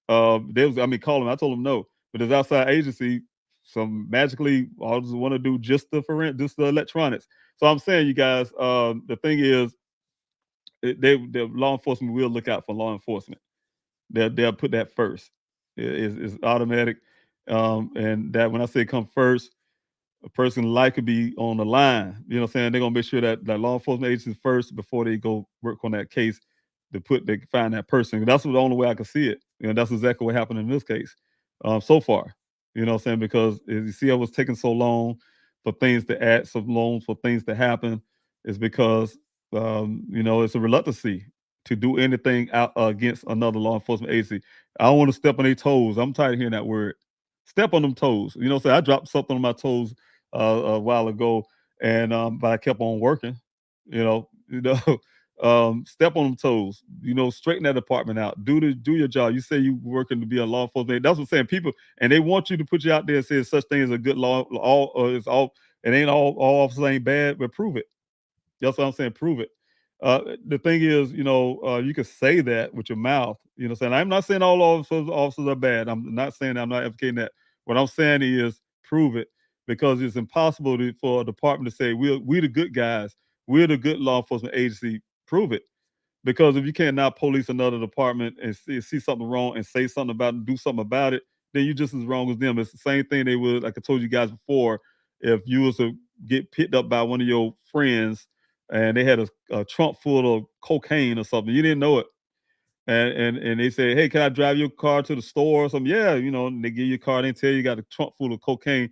calling. I told them no, but this outside agency, some magically, all just want to do just the electronics. So I'm saying, you guys, the thing is, the law enforcement will look out for law enforcement. They'll put that first. It's automatic, and that when I say come first, a person's life could be on the line. You know what I'm saying? They're gonna make sure that law enforcement agencies first before they go work on that case they find that person. That's the only way I can see it. You know, that's exactly what happened in this case so far. You know what I'm saying? Because you see, it was taking so long for things to act, so long for things to happen, is because you know, it's a reluctancy to do anything out against another law enforcement agency. I don't want to step on their toes. I'm tired of hearing that word. Step on them toes. You know, say I dropped something on my toes a while ago, and but I kept on working. You know, step on them toes. You know, straighten that department out. Do your job. You say you working to be a law enforcement. That's what I'm saying. People, and they want you to put you out there and say such thing as a good law. It's all. It ain't all officers ain't bad, but prove it. That's what I'm saying. Prove it. The thing is, you know, you can say that with your mouth. You know what I'm saying? I'm not saying all officers are bad. I'm not saying that. I'm not advocating that. What I'm saying is prove it, because it's impossible for a department to say we the good guys. We're the good law enforcement agency. Prove it. Because if you can't now police another department and see something wrong and say something about it and do something about it, then you're just as wrong as them. It's the same thing they would, like I told you guys before, if you was to get picked up by one of your friends and they had a trunk full of cocaine or something, you didn't know it. And they say, hey, can I drive your car to the store or something? Yeah, you know, and they give you a car, they tell you got a trunk full of cocaine.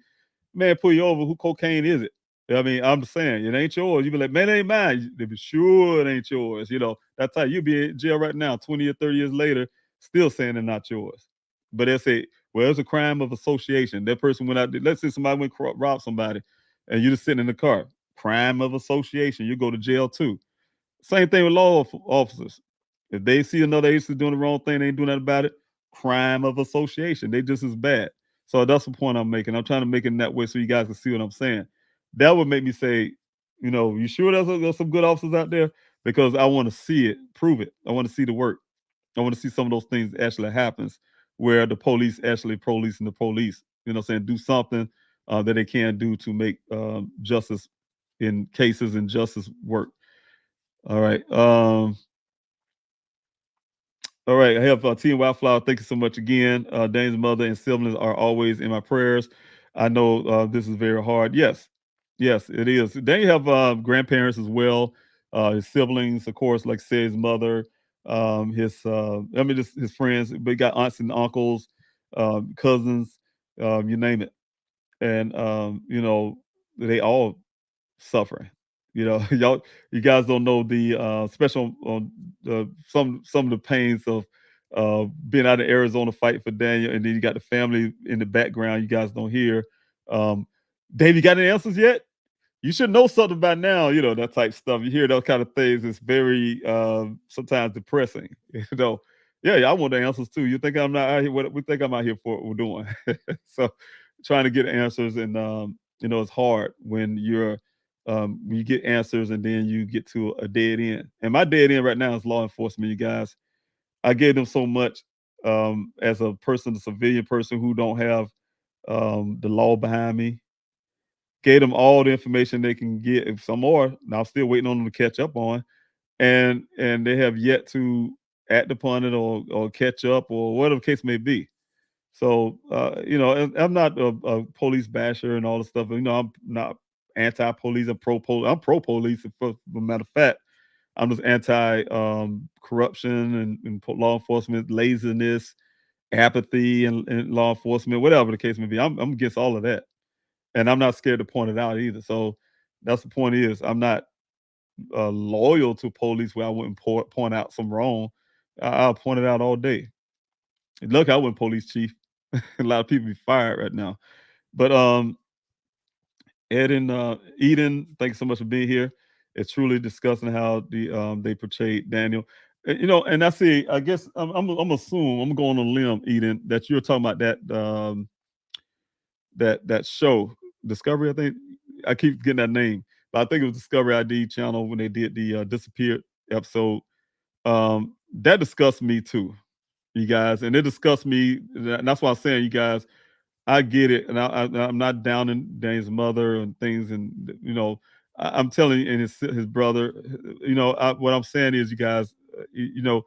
Man, pull you over. Who cocaine is it? I mean, I'm saying it ain't yours. You be like, man, it ain't mine. They be sure it ain't yours. You know, that's how you be in jail right now, 20 or 30 years later, still saying they're not yours. But they say, well, it's a crime of association. That person went out there. Let's say somebody went rob somebody, and you just sitting in the car. Crime of association. You go to jail too. Same thing with law officers. If they see another agency doing the wrong thing, they ain't doing nothing about it. Crime of association. They just as bad. So that's the point I'm making. I'm trying to make it in that way so you guys can see what I'm saying. That would make me say, you know, you sure there's some good officers out there? Because I want to see it, prove it. I want to see the work. I want to see some of those things actually happens where the police actually policing the police. You know what I'm saying? Do something that they can do to make justice in cases and justice work. All right. All right. I have Team Wildflower. Thank you so much again. Dane's mother and siblings are always in my prayers. I know this is very hard. Yes. Yes, it is. Then you have grandparents as well. His siblings, of course, like I said, his mother, just his friends. But he got aunts and uncles, cousins, you name it. And, you know, they all suffering. You know, you guys don't know the special on some of the pains of being out of Arizona fighting for Daniel, and then you got the family in the background. You guys don't hear. Dave, you got any answers yet? You should know something by now. You know, that type of stuff. You hear those kind of things. It's very sometimes depressing. You know, yeah, I want the answers too. You think I'm not out here? What we think I'm out here for? What we're doing. So, trying to get answers, and you know, it's hard when you get answers and then you get to a dead end. And my dead end right now is law enforcement, you guys. I gave them so much as a person, a civilian person who don't have the law behind me. Gave them all the information they can get. If some more, now I'm still waiting on them to catch up on. And they have yet to act upon it or catch up or whatever the case may be. So, you know, and I'm not a police basher and all the stuff. You know, I'm not anti-police. I'm pro-police. I'm pro-police. For a matter of fact, I'm just anti corruption and law enforcement, laziness, apathy, and law enforcement, whatever the case may be. I'm against all of that, and I'm not scared to point it out either. So that's the point. Is I'm not loyal to police where I wouldn't point out some wrong. I'll point it out all day. Look, I wasn't police chief. A lot of people be fired right now. But Ed and Eden, thanks so much for being here. It's truly discussing how they portrayed Daniel. You know, and I see. I guess I'm assuming I'm going on a limb, Eden, that you're talking about that show Discovery. I think I keep getting that name, but I think it was Discovery ID channel when they did the disappeared episode. That discussed me too, you guys, and it discussed me. And that's why I'm saying, you guys, I get it, and I'm not downing Dane's mother and things, and you know, I'm telling you, and his brother, you know, what I'm saying is, you guys, you know,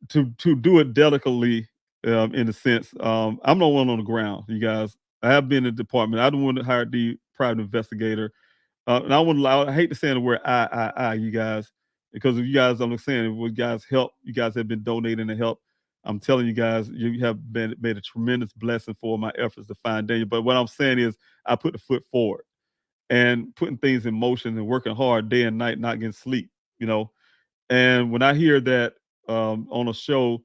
to do it delicately, in a sense, I'm the one on the ground, you guys. I have been in the department. I don't want to hire the private investigator. And I hate to say the word I, you guys, because if you guys understand, what guys help, you guys have been donating to help. I'm telling you guys, you have made a tremendous blessing for my efforts to find Daniel. But what I'm saying is, I put the foot forward and putting things in motion and working hard day and night, not getting sleep, you know. And when I hear that on a show,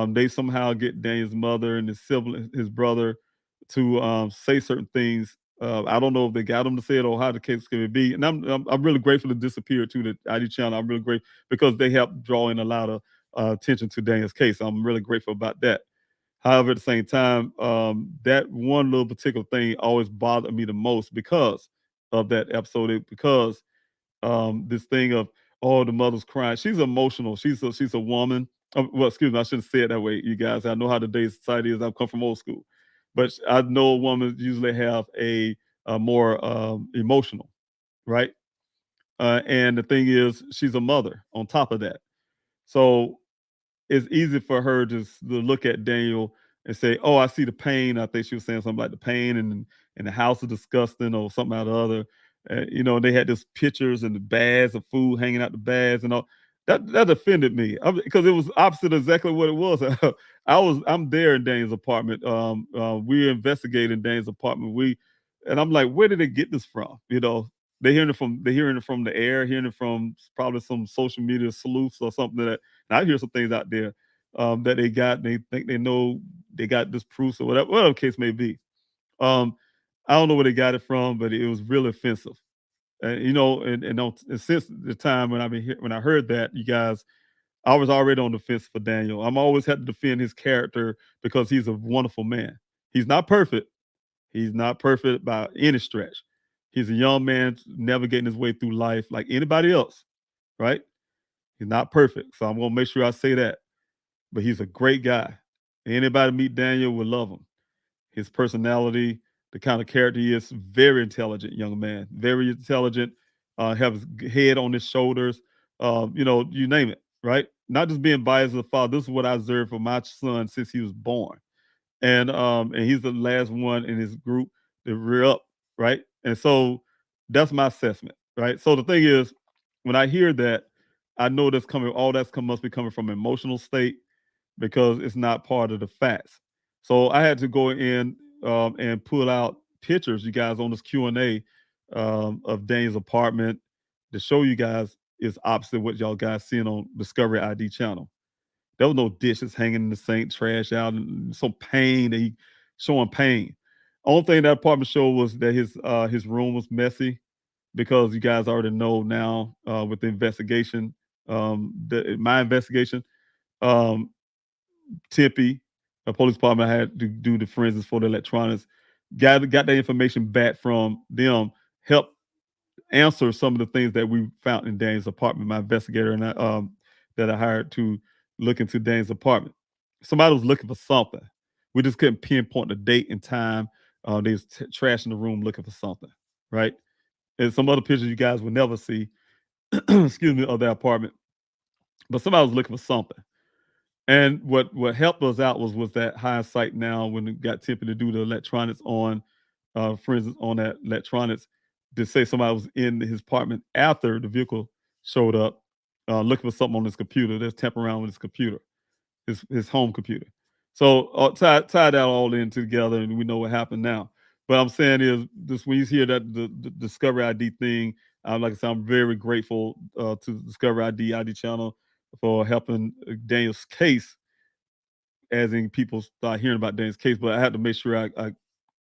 they somehow get Daniel's mother and his sibling, his brother, to say certain things. I don't know if they got them to say it or how the case can be. And I'm really grateful to disappear to the ID channel. I'm really grateful because they helped draw in a lot of attention to Daniel's case. I'm really grateful about that. However, at the same time, that one little particular thing always bothered me the most because of that episode. Because this thing of, oh, the mother's crying. She's emotional. She's a woman. Well, excuse me, I shouldn't say it that way, you guys. I know how today's society is. I've come from old school, but I know women usually have a more emotional, right? And the thing is, she's a mother on top of that. So it's easy for her to look at Daniel and say, "Oh, I see the pain." I think she was saying something like the pain and the house is disgusting or something out of the other. You know, they had this pictures and the bags of food hanging out the bags and all. That offended me because it was opposite exactly what it was. I'm there in Daniel's apartment. We're investigating Daniel's apartment. And I'm like, where did they get this from? You know, they're hearing it from the air, hearing it from probably some social media sleuths or something and I hear some things out there that they got. And they think they know they got this proof or whatever the case may be. I don't know where they got it from, but it was really offensive. You know, and since the time when when I heard that, you guys, I was already on the fence for Daniel. I'm always had to defend his character because he's a wonderful man. He's not perfect. He's not perfect by any stretch. He's a young man navigating his way through life like anybody else, right? He's not perfect. So I'm gonna make sure I say that. But he's a great guy. Anybody meet Daniel will love him. His personality, the kind of character he is, very intelligent young man, very intelligent, have his head on his shoulders, you know, you name it, right? Not just being biased as a father. This is what I observed for my son since he was born. And he's the last one in his group to rear up, right? And so that's my assessment, right? So the thing is, when I hear that, I know that's coming, all that's must be coming from an emotional state because it's not part of the facts. So I had to go in and pull out pictures, you guys, on this Q&A of Dane's apartment to show you guys is opposite what y'all guys seeing on Discovery ID channel. There was no dishes hanging in the sink, trash out, and some pain. He showing pain. Only thing that apartment showed was that his room was messy because you guys already know now with the investigation, my investigation, um, Tempe, the police department had to do the forensics for the electronics, got that information back from them, helped answer some of the things that we found in Dane's apartment. My investigator and that I hired to look into Dane's apartment. Somebody was looking for something. We just couldn't pinpoint the date and time. They was trash in the room looking for something, right? And some other pictures you guys will never see, excuse me, of that apartment. But somebody was looking for something. And what helped us out was that hindsight now when we got Tippy to do the electronics on, for instance, on that electronics, to say somebody was in his apartment after the vehicle showed up, looking for something on his computer. They're tampering around with his computer, his home computer. So tie that all in together, and we know what happened now. But I'm saying is this: when you hear that the Discovery ID thing, like I said, I'm very grateful to the Discovery ID channel for helping Daniel's case, as in people start hearing about Daniel's case. But I had to make sure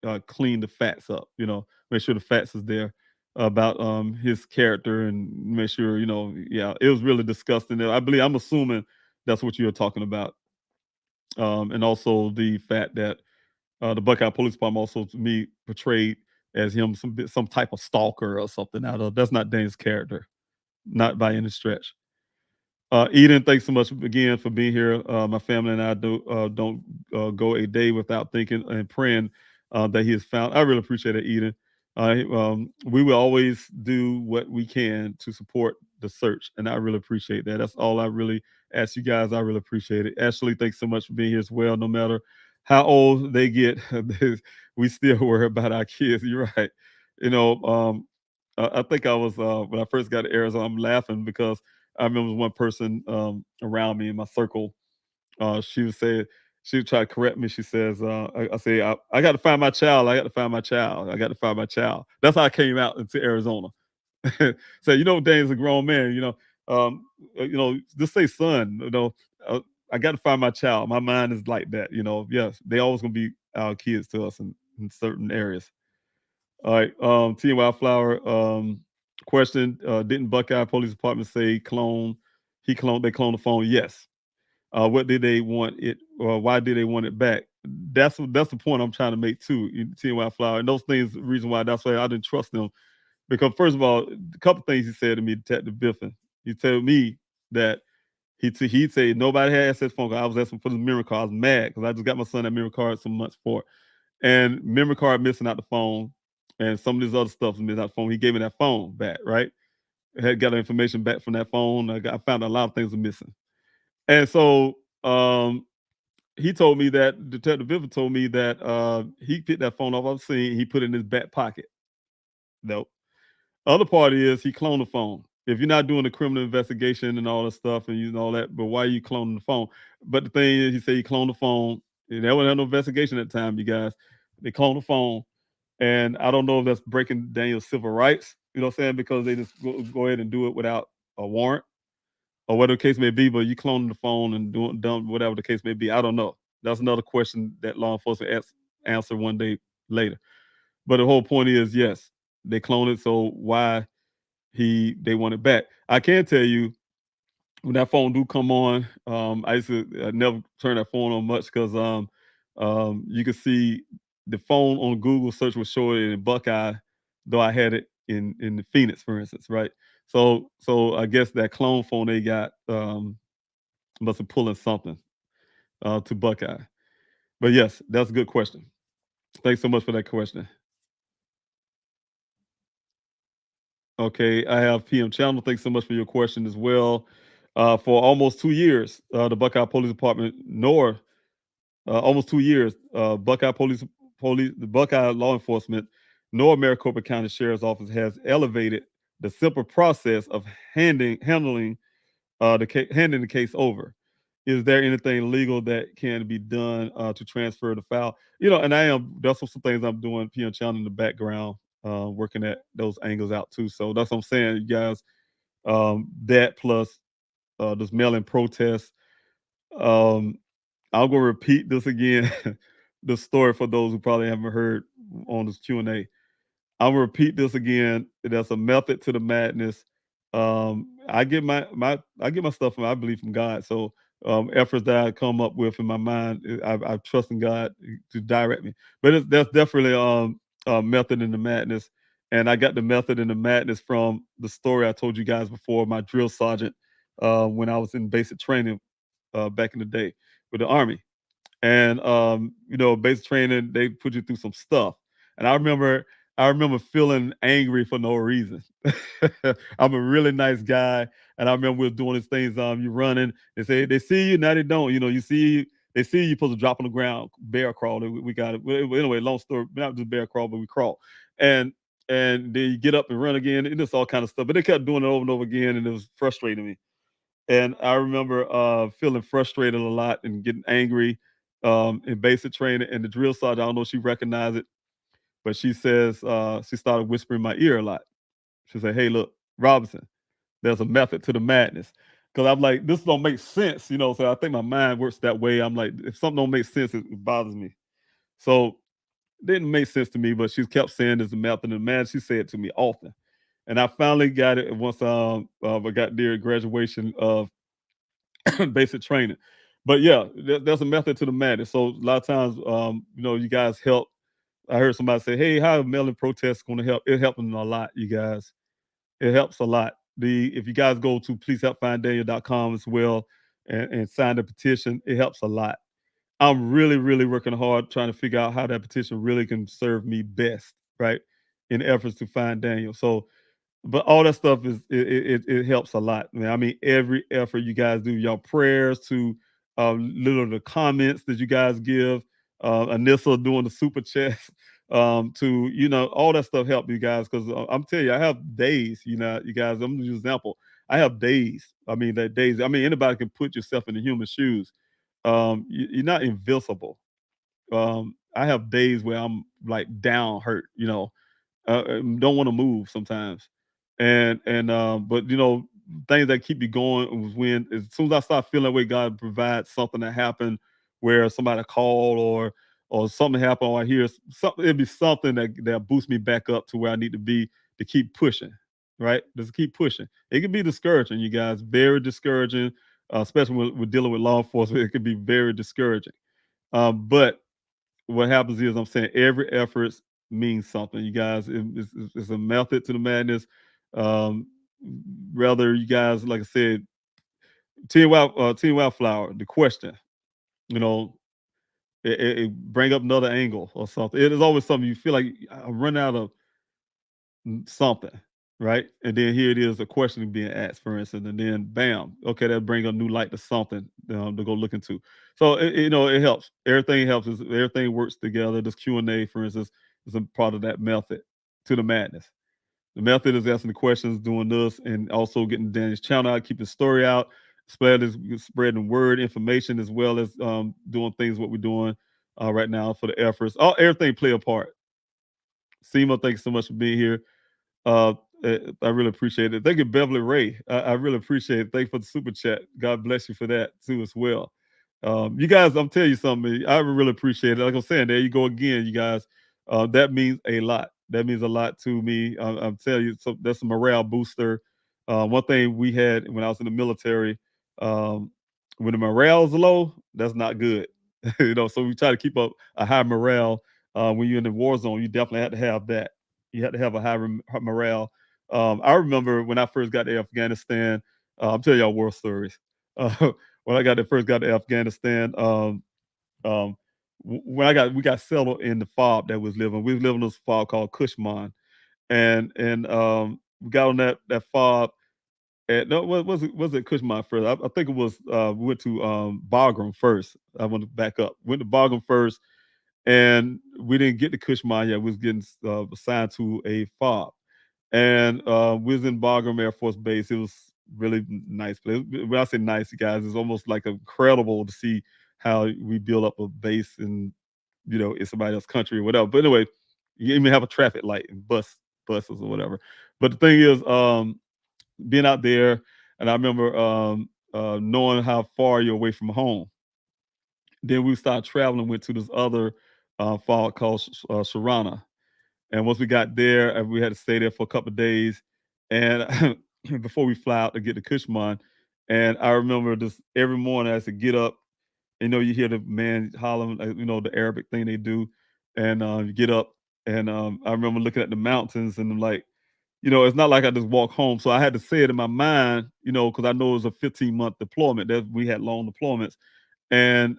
I clean the facts up, you know, make sure the facts is there about his character and make sure, you know, yeah, it was really disgusting. I'm assuming that's what you're talking about. And also the fact that the Buckeye Police Department also to me portrayed as him some type of stalker or something. That's not Daniel's character, not by any stretch. Eden, thanks so much again for being here. My family and I don't go a day without thinking and praying that he is found. I really appreciate it, Eden. We will always do what we can to support the search, and I really appreciate that. That's all I really ask you guys. I really appreciate it. Ashley, thanks so much for being here as well. No matter how old they get, we still worry about our kids. You're right. You know, I think I was when I first got to Arizona, I'm laughing because I remember one person around me in my circle. She would say, she would try to correct me. She says, I say, I got to find my child. I got to find my child. I got to find my child. That's how I came out into Arizona. So, Dane's a grown man, just say son, uh, I got to find my child. My mind is like that, yes, they always going to be our kids to us in certain areas. All right. T Wildflower, question, didn't Buckeye Police Department say they cloned the phone? Yes. What did they want it, or why did they want it back? That's the point I'm trying to make too, T Wildflower. And those things, the reason why, that's why I didn't trust them. Because first of all, a couple things he said to me, Detective Biffin. He told me that he'd say nobody had access phone call. I was asking for the memory card. I was mad because I just got my son that memory card some months before. And memory card missing out the phone, and some of this other stuff was missing out the phone. He gave me that phone back, right? I had got the information back from that phone. I found a lot of things were missing. And so he told me that, Detective Biffin told me that he picked that phone off of the scene, he put it in his back pocket. Nope. Other part is he cloned the phone. If you're not doing a criminal investigation and all that stuff and all that, but why are you cloning the phone? But the thing is, he said he cloned the phone. And there wasn't no investigation at the time, you guys. They cloned the phone. And I don't know if that's breaking Daniel's civil rights, you know what I'm saying? Because they just go ahead and do it without a warrant or whatever the case may be, but you cloning the phone and doing whatever the case may be. I don't know. That's another question that law enforcement answer one day later. But the whole point is, yes, they cloned it. So why they want it back? I can tell you, when that phone do come on, I used to never turn that phone on much because you can see the phone on Google search was showing it in Buckeye, though I had it in the Phoenix, for instance, right? So I guess that clone phone they got must have pulling something to Buckeye. But yes, that's a good question. Thanks so much for that question. Okay, I have PM Channel. Thanks so much for your question as well. For almost 2 years, the Buckeye Police Department, nor almost 2 years, the Buckeye law enforcement, nor Maricopa County Sheriff's Office has elevated the simple process of handling handing the case over. Is there anything legal that can be done to transfer the file? And that's some things I'm doing, PM Channel, in the background, working at those angles out too. So that's what I'm saying, you guys. That plus this mail-in protest. Um, I'm gonna repeat this again, the story for those who probably haven't heard on this Q&A. I'm gonna repeat this again. There's a method to the madness. I get my stuff from, I believe, from God. So efforts that I come up with in my mind, I trust in God to direct me. But that's definitely a method in the madness. And I got the method in the madness from the story I told you guys before, my drill sergeant, when I was in basic training back in the day with the Army. And basic training, they put you through some stuff. And I remember feeling angry for no reason. I'm a really nice guy, and I remember we were doing these things. You running, they see you, now they don't. They see you supposed to drop on the ground, bear crawl. We got it. Anyway, long story, not just bear crawl, but we crawl. And then you get up and run again, and it's all kind of stuff. But they kept doing it over and over again, and it was frustrating me. And I remember feeling frustrated a lot and getting angry in basic training. And the drill sergeant, I don't know if she recognized it, but she says, she started whispering in my ear a lot. She said, "Hey, look, Robinson, there's a method to the madness." Because I'm like, this don't make sense, so I think my mind works that way. I'm like, if something don't make sense, it bothers me. So it didn't make sense to me, but she kept saying there's a method to the madness. She said it to me often. And I finally got it once I got near graduation of basic training. But yeah, there's a method to the madness. So a lot of times, you guys help. I heard somebody say, "Hey, how are mail-in protests going to help?" It helping a lot, you guys. It helps a lot. If you guys go to pleasehelpfinddaniel.com as well and sign the petition, it helps a lot. I'm really, really working hard trying to figure out how that petition really can serve me best, right? In efforts to find Daniel. So, but all that stuff it helps a lot, man. I mean, every effort you guys do, your prayers to little the comments that you guys give, Anissa doing the super chats. to, all that stuff help you guys. Cause I'm telling you, I have days, you guys, I'm gonna use an example. I have days. I mean, anybody can put yourself in the human shoes. You're not invincible. I have days where I'm like down hurt, don't want to move sometimes. But things that keep you going was when, as soon as I start feeling that way, God provides something that happened where somebody called or something happened, or I hear something, it'd be something that boosts me back up to where I need to be to keep pushing, right? Just keep pushing. It can be discouraging, you guys, very discouraging, especially when we're dealing with law enforcement. It can be very discouraging. But what happens is, I'm saying, every effort means something, you guys. It's a method to the madness. Um, Rather, you guys, like I said, Team Wildflower, the question, you know, it bring up another angle or something. It is always something you feel like I run out of something, right? And then here it is, a question being asked, for instance, and then bam, okay, that bring a new light to something to go look into. So it helps. Everything helps. Everything works together. This Q&A, for instance, is a part of that method to the madness. The method is asking the questions, doing this, and also getting Daniel's channel out, keeping the story out, spreading word information, as well as doing things what we're doing right now for the efforts. Everything play a part. Seema, thanks so much for being here. Uh, I really appreciate it. Thank you, Beverly Ray. I really appreciate it. Thank you for the super chat. God bless you for that too as well. You guys, I'm telling you something. I really appreciate it. Like I'm saying, there you go again, you guys. That means a lot. That means a lot to me. I'm telling you, so that's a morale booster. One thing we had when I was in the military, um, when the morale is low, that's not good. So we try to keep up a high morale. When you're in the war zone, you definitely have to have that. You had to have a high morale. I remember when I first got to Afghanistan. I'm telling y'all war stories. When I first got to Afghanistan, um, we got settled in the fob that was living. We was living in this fob called Cushman, and we got on that fob. No, was it Cushman first? I think it was. We went to Bagram first. I want to back up. Went to Bagram first, and we didn't get to Cushman yet. We was getting assigned to a fob, and we was in Bagram Air Force Base. It was really nice place. When I say nice, you guys, it's almost like incredible to see how we build up a base in somebody else's country or whatever. But anyway, you even have a traffic light and buses or whatever. But the thing is, being out there, and I remember knowing how far you're away from home. Then we started traveling, went to this other fall called Sharana. And once we got there, we had to stay there for a couple of days. And before we fly out to get to Cushman, and I remember this every morning I had to get up. You hear the man hollering, the Arabic thing they do, and you get up. And I remember looking at the mountains, and I'm like, it's not like I just walk home. So I had to say it in my mind, because I know it was a 15-month deployment. That we had long deployments, and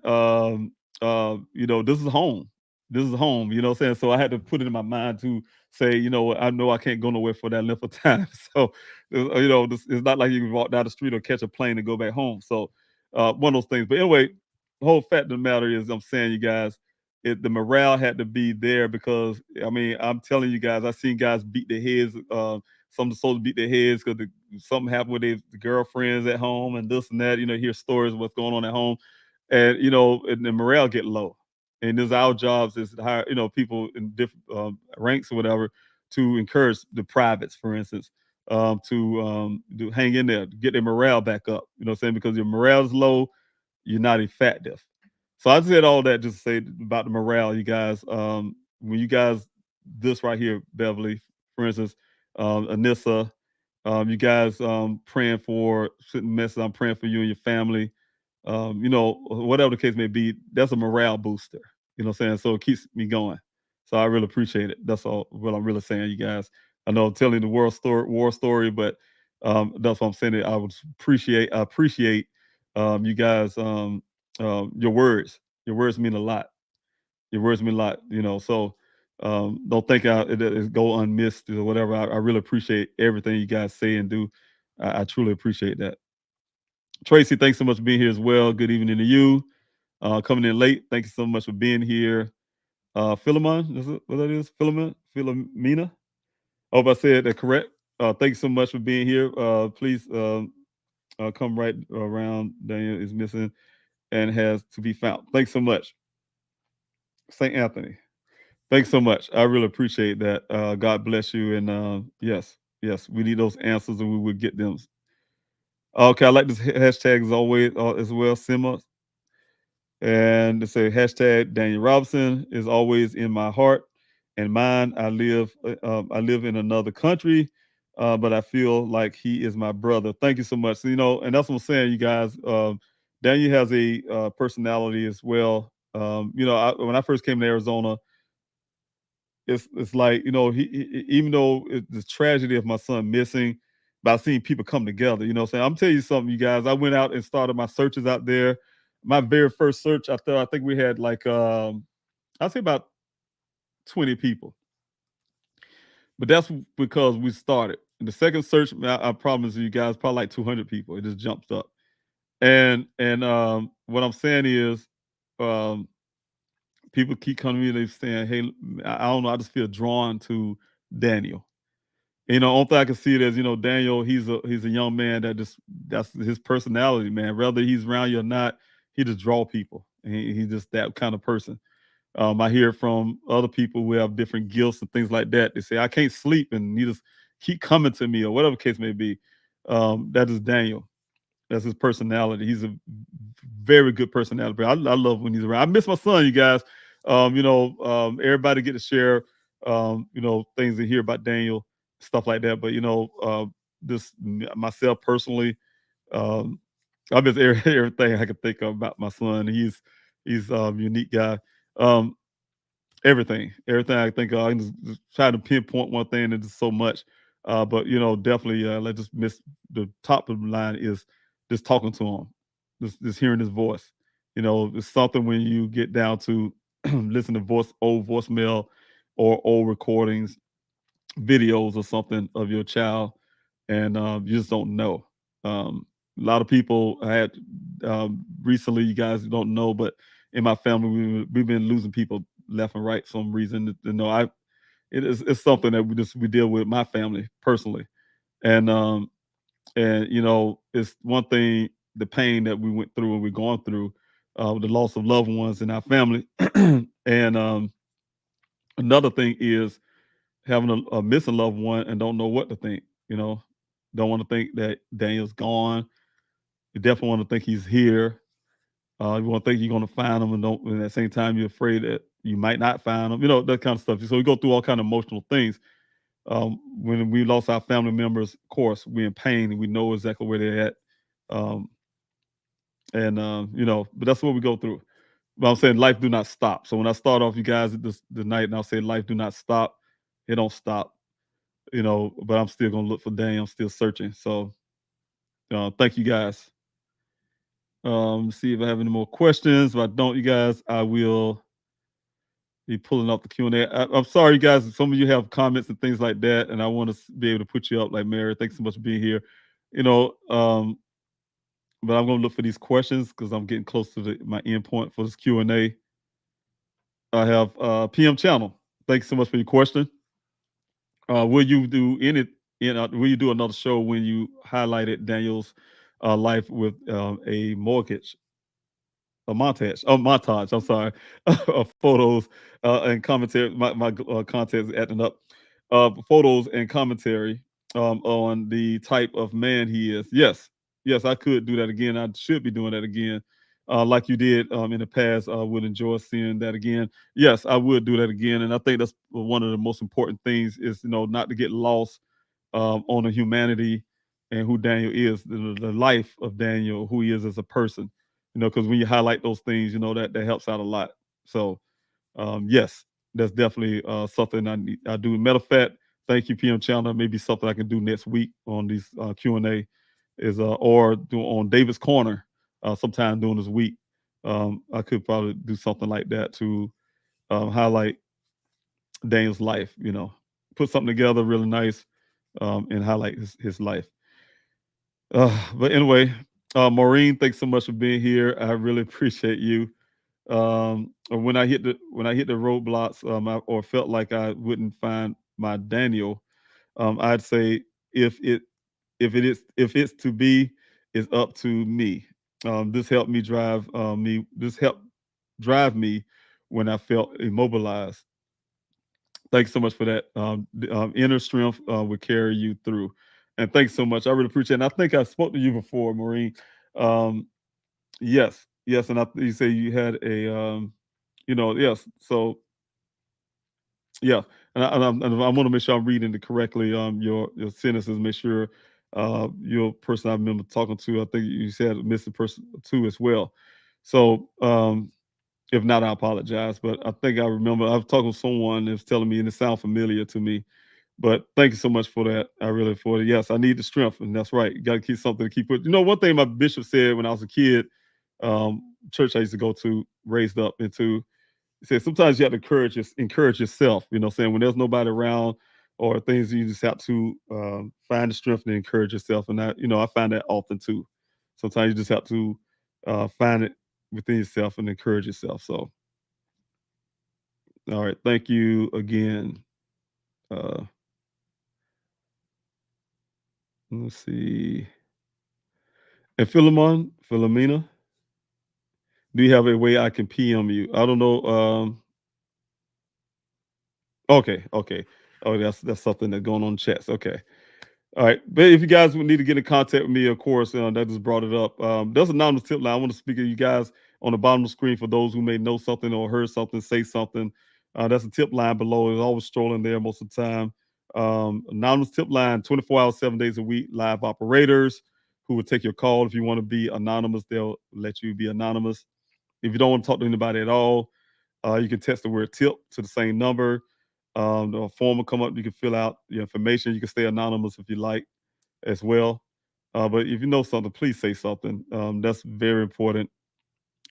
this is home. This is home. You know what I'm saying? So I had to put it in my mind to say, I know I can't go nowhere for that length of time. So it's not like you can walk down the street or catch a plane and go back home. So one of those things. But anyway, the whole fact of the matter is, I'm saying, you guys, the morale had to be there, because I'm telling you guys, I seen guys beat their heads. Some of the soldiers beat their heads because something happened with their girlfriends at home and this and that. Hear stories of what's going on at home, and and the morale get low. And it's our jobs is to hire people in different ranks or whatever, to encourage the privates, for instance, to hang in there, to get their morale back up. You know what I'm saying? Because your morale is low, you're not effective. So I said all that just to say about the morale, you guys. When you guys, this right here, Beverly, for instance, Anissa, you guys praying for certain message. I'm praying for you and your family. Whatever the case may be, that's a morale booster. You know what I'm saying? So it keeps me going. So I really appreciate it. That's all what I'm really saying, you guys. I know I'm telling the war story, but that's what I'm saying. I appreciate you guys, your words. Your words mean a lot. Your words mean a lot, so don't think it go unmissed or whatever. I really appreciate everything you guys say and do. I truly appreciate that. Tracy, thanks so much for being here as well. Good evening to you. Coming in late, thank you so much for being here. Philemon, is it what that is? Philomena. I hope I said that correct. Thanks so much for being here. Please come right around. Daniel is missing and has to be found. Thanks so much. St. Anthony. Thanks so much. I really appreciate that. God bless you. And yes, we need those answers and we will get them. Okay, I like this hashtag as always as well, Simma. And to say hashtag Daniel Robinson is always in my heart and mind. I live in another country, but I feel like he is my brother. Thank you so much. So, and that's what I'm saying, you guys. Daniel has a personality as well. When I first came to Arizona, it's like he even though it's the tragedy of my son missing, but I've seen people come together. You know what I'm saying? I'm telling you something, you guys. I went out and started my searches out there. My very first search, I think we had like I'd say about 20 people, but that's because we started. And the second search, I promise you guys, probably like 200 people. It just jumps up. And what I'm saying is, people keep coming to me. They're saying, "Hey, I don't know. I just feel drawn to Daniel." Only thing I can see it as, Daniel. He's a young man that's his personality, man. Whether he's around you or not, he just draw people. And he's just that kind of person. I hear from other people who have different gifts and things like that. They say, "I can't sleep," and you just keep coming to me, or whatever the case may be. That is Daniel. That's his personality. He's a very good personality. I love when he's around. I miss my son, you guys. Everybody get to share, things to hear about Daniel, stuff like that. But this myself personally, I miss everything I can think of about my son. He's unique guy. Everything I think of, I can just try to pinpoint one thing, and it's so much. But definitely, let's just miss the top of the line is just talking to him, just hearing his voice. It's something when you get down to listen to old voicemail or old recordings, videos or something of your child, and you just don't know. A lot of people I had recently, you guys don't know, but in my family, we've been losing people left and right for some reason. It's something that we deal with my family personally, and it's one thing, the pain that we went through and we're going through, with the loss of loved ones in our family, and another thing is having a missing loved one and don't know what to think. Don't want to think that Daniel's gone. You definitely want to think he's here. You want to think you're going to find him, and at the same time you're afraid that you might not find him. That kind of stuff. So we go through all kind of emotional things. When we lost our family members, of course, we're in pain and we know exactly where they're at. But that's what we go through. But I'm saying life do not stop. So when I start off, you guys, the night, and I'll say life do not stop. It don't stop. But I'm still gonna look for Daniel. I'm still searching. So thank you guys. See if I have any more questions. If I don't, you guys, I will be pulling up the Q&A. I'm sorry, you guys. Some of you have comments and things like that, and I want to be able to put you up like Mary. Thanks so much for being here. But I'm going to look for these questions because I'm getting close to my end point for this Q&A. I have PM Channel. Thanks so much for your question. Will you do will you do another show when you highlighted Daniel's life with a montage, I'm sorry, of photos and commentary. My content is acting up. Photos and commentary on the type of man he is. Yes, I could do that again. I should be doing that again, like you did in the past. I would enjoy seeing that again. Yes, I would do that again, and I think that's one of the most important things is not to get lost on the humanity and who Daniel is, the life of Daniel, who he is as a person. Because when you highlight those things, that helps out a lot. So, yes, that's definitely something I do. Matter of fact, thank you, PM Channel. Maybe something I can do next week on these Q&A is or do on David's Corner sometime during this week. I could probably do something like that to highlight Daniel's life. Put something together really nice and highlight his life. But anyway, Maureen, thanks so much for being here. I really appreciate you. or when I hit the roadblocks, or felt like I wouldn't find my Daniel, I'd say if it if it's to be, it's up to me. This helped me drive me. This helped drive me when I felt immobilized. Thanks so much for that. Inner strength will carry you through. And thanks so much. I really appreciate it. And I think I spoke to you before, Maureen. Um, yes, yes. And you say you had a, yes. So, yeah. And I want to make sure I'm reading it correctly. Your sentences, make sure your person I remember talking to, I think you said a missing person too as well. So, if not, I apologize. But I think I remember I was talking with someone that was telling me, and it sounds familiar to me. But thank you so much for that. I really for it. Yes, I need the strength, and that's right. You got to keep something to keep it. One thing my bishop said when I was a kid, church I used to go to, raised up into, he said sometimes you have to encourage yourself. Saying when there's nobody around or things, you just have to find the strength and encourage yourself. And I find that often too. Sometimes you just have to find it within yourself and encourage yourself. So, all right, thank you again. Let's see. And Philomena, do you have a way I can PM you? I don't know. Okay, okay. Oh, that's something that's going on in chats. Okay. All right. But if you guys would need to get in contact with me, of course, that just brought it up. There's an anonymous tip line. I want to speak to you guys on the bottom of the screen for those who may know something or heard something, say something. That's a tip line below. It's always strolling there most of the time. Anonymous tip line, 24 hours, 7 days a week, live operators who will take your call. If you want to be anonymous, they'll let you be anonymous. If you don't want to talk to anybody at all, you can text the word tip to the same number. The form will come up. You can fill out your information. You can stay anonymous if you like as well. But if you know something, please say something. That's very important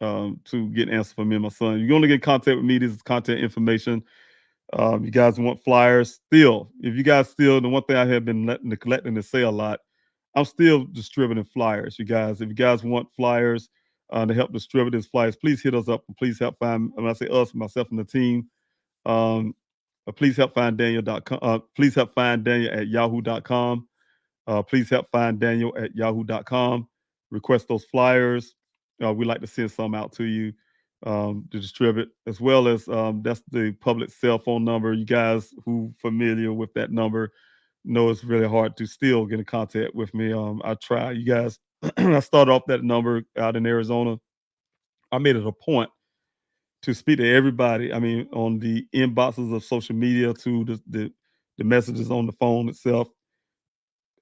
to get an answer from me and my son. You only get in contact with me. This is contact information. You guys want flyers? Still, if you guys still, the one thing I have been neglecting to say a lot, I'm still distributing flyers, you guys. If you guys want flyers to help distribute these flyers, please hit us up. Please help find, when I say us, myself and the team, please help find Daniel.com. Please help find Daniel at yahoo.com. Please help find Daniel at yahoo.com. Request those flyers. We'd like to send some out to you to distribute, as well as that's the public cell phone number. You guys who familiar with that number know it's really hard to still get in contact with me. I try. You guys, I started off that number out in Arizona. I made it a point to speak to everybody. I mean, on the inboxes of social media to the messages on the phone itself.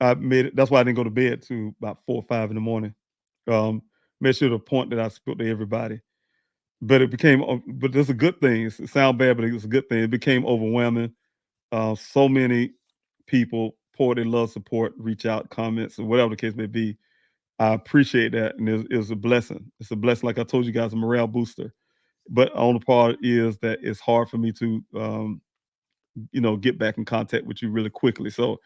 I made it. That's why I didn't go to bed to about 4 or 5 in the morning. Um, Made sure the point that I spoke to everybody. But it became, but it's a good thing. It sounds bad, but it was a good thing. It became overwhelming. So many people poured in love, support, reach out, comments, or whatever the case may be. I appreciate that, and it's a blessing. It's a blessing. Like I told you guys, a morale booster. But on the part is that it's hard for me to, get back in contact with you really quickly. So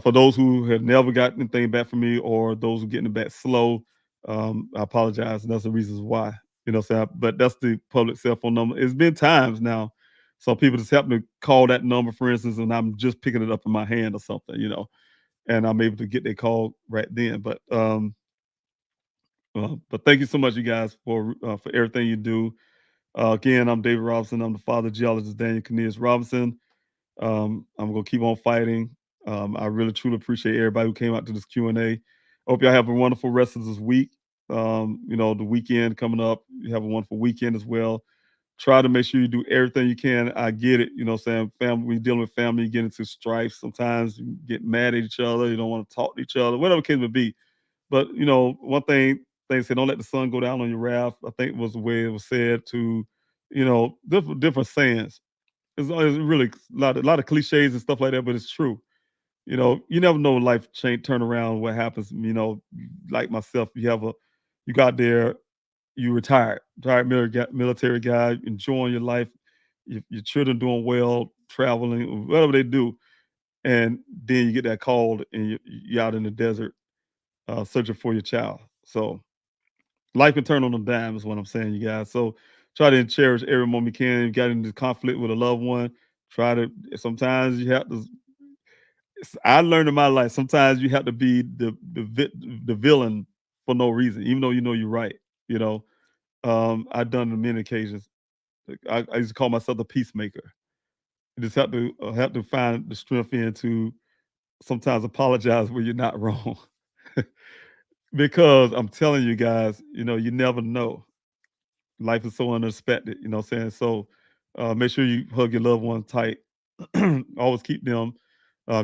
for those who have never gotten anything back from me, or those who are getting it back slow, I apologize. And that's the reasons why. But that's the public cell phone number. It's been times now. So people just happen to call that number, for instance, and I'm just picking it up in my hand or something, and I'm able to get their call right then. But thank you so much, you guys, for everything you do. Again, I'm David Robinson. I'm the father of geologist Daniel C. Robinson. I'm gonna keep on fighting. I really truly appreciate everybody who came out to this Q&A. I hope y'all have a wonderful rest of this week. The weekend coming up, you have a wonderful weekend as well. Try to make sure you do everything you can. I get it, saying family, we're dealing with family, you get into strife. Sometimes you get mad at each other, you don't want to talk to each other, whatever the case may be. But one thing they say, don't let the sun go down on your wrath. I think was the way it was said to, different sayings. It's really a lot of cliches and stuff like that, but it's true. You never know life change, turn around, what happens. Like myself, you got there, you retired military guy, enjoying your life, your children doing well, traveling, whatever they do, and then you get that call and you're out in the desert searching for your child. So life can turn on a dime is what I'm saying, you guys. So try to cherish every moment you can. You got into conflict with a loved one. Sometimes you have to. I learned in my life, sometimes you have to be the villain for no reason, even though you know you're right. You know, I've done it on many occasions. I used to call myself the peacemaker. You just have to find the strength in to sometimes apologize when you're not wrong. Because I'm telling you guys, you know, you never know. Life is so unexpected, you know what I'm saying? So make sure you hug your loved ones tight. Always keep them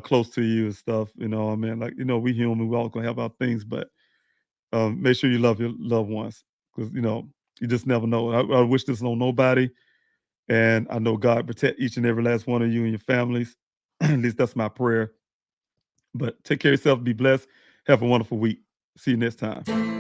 close to you and stuff. You know, I mean, like, you know, we human, we all gonna have our things, but make sure you love your loved ones because, you know, you just never know. I wish this on nobody. And I know God protect each and every last one of you and your families. At least that's my prayer. But take care of yourself. Be blessed. Have a wonderful week. See you next time.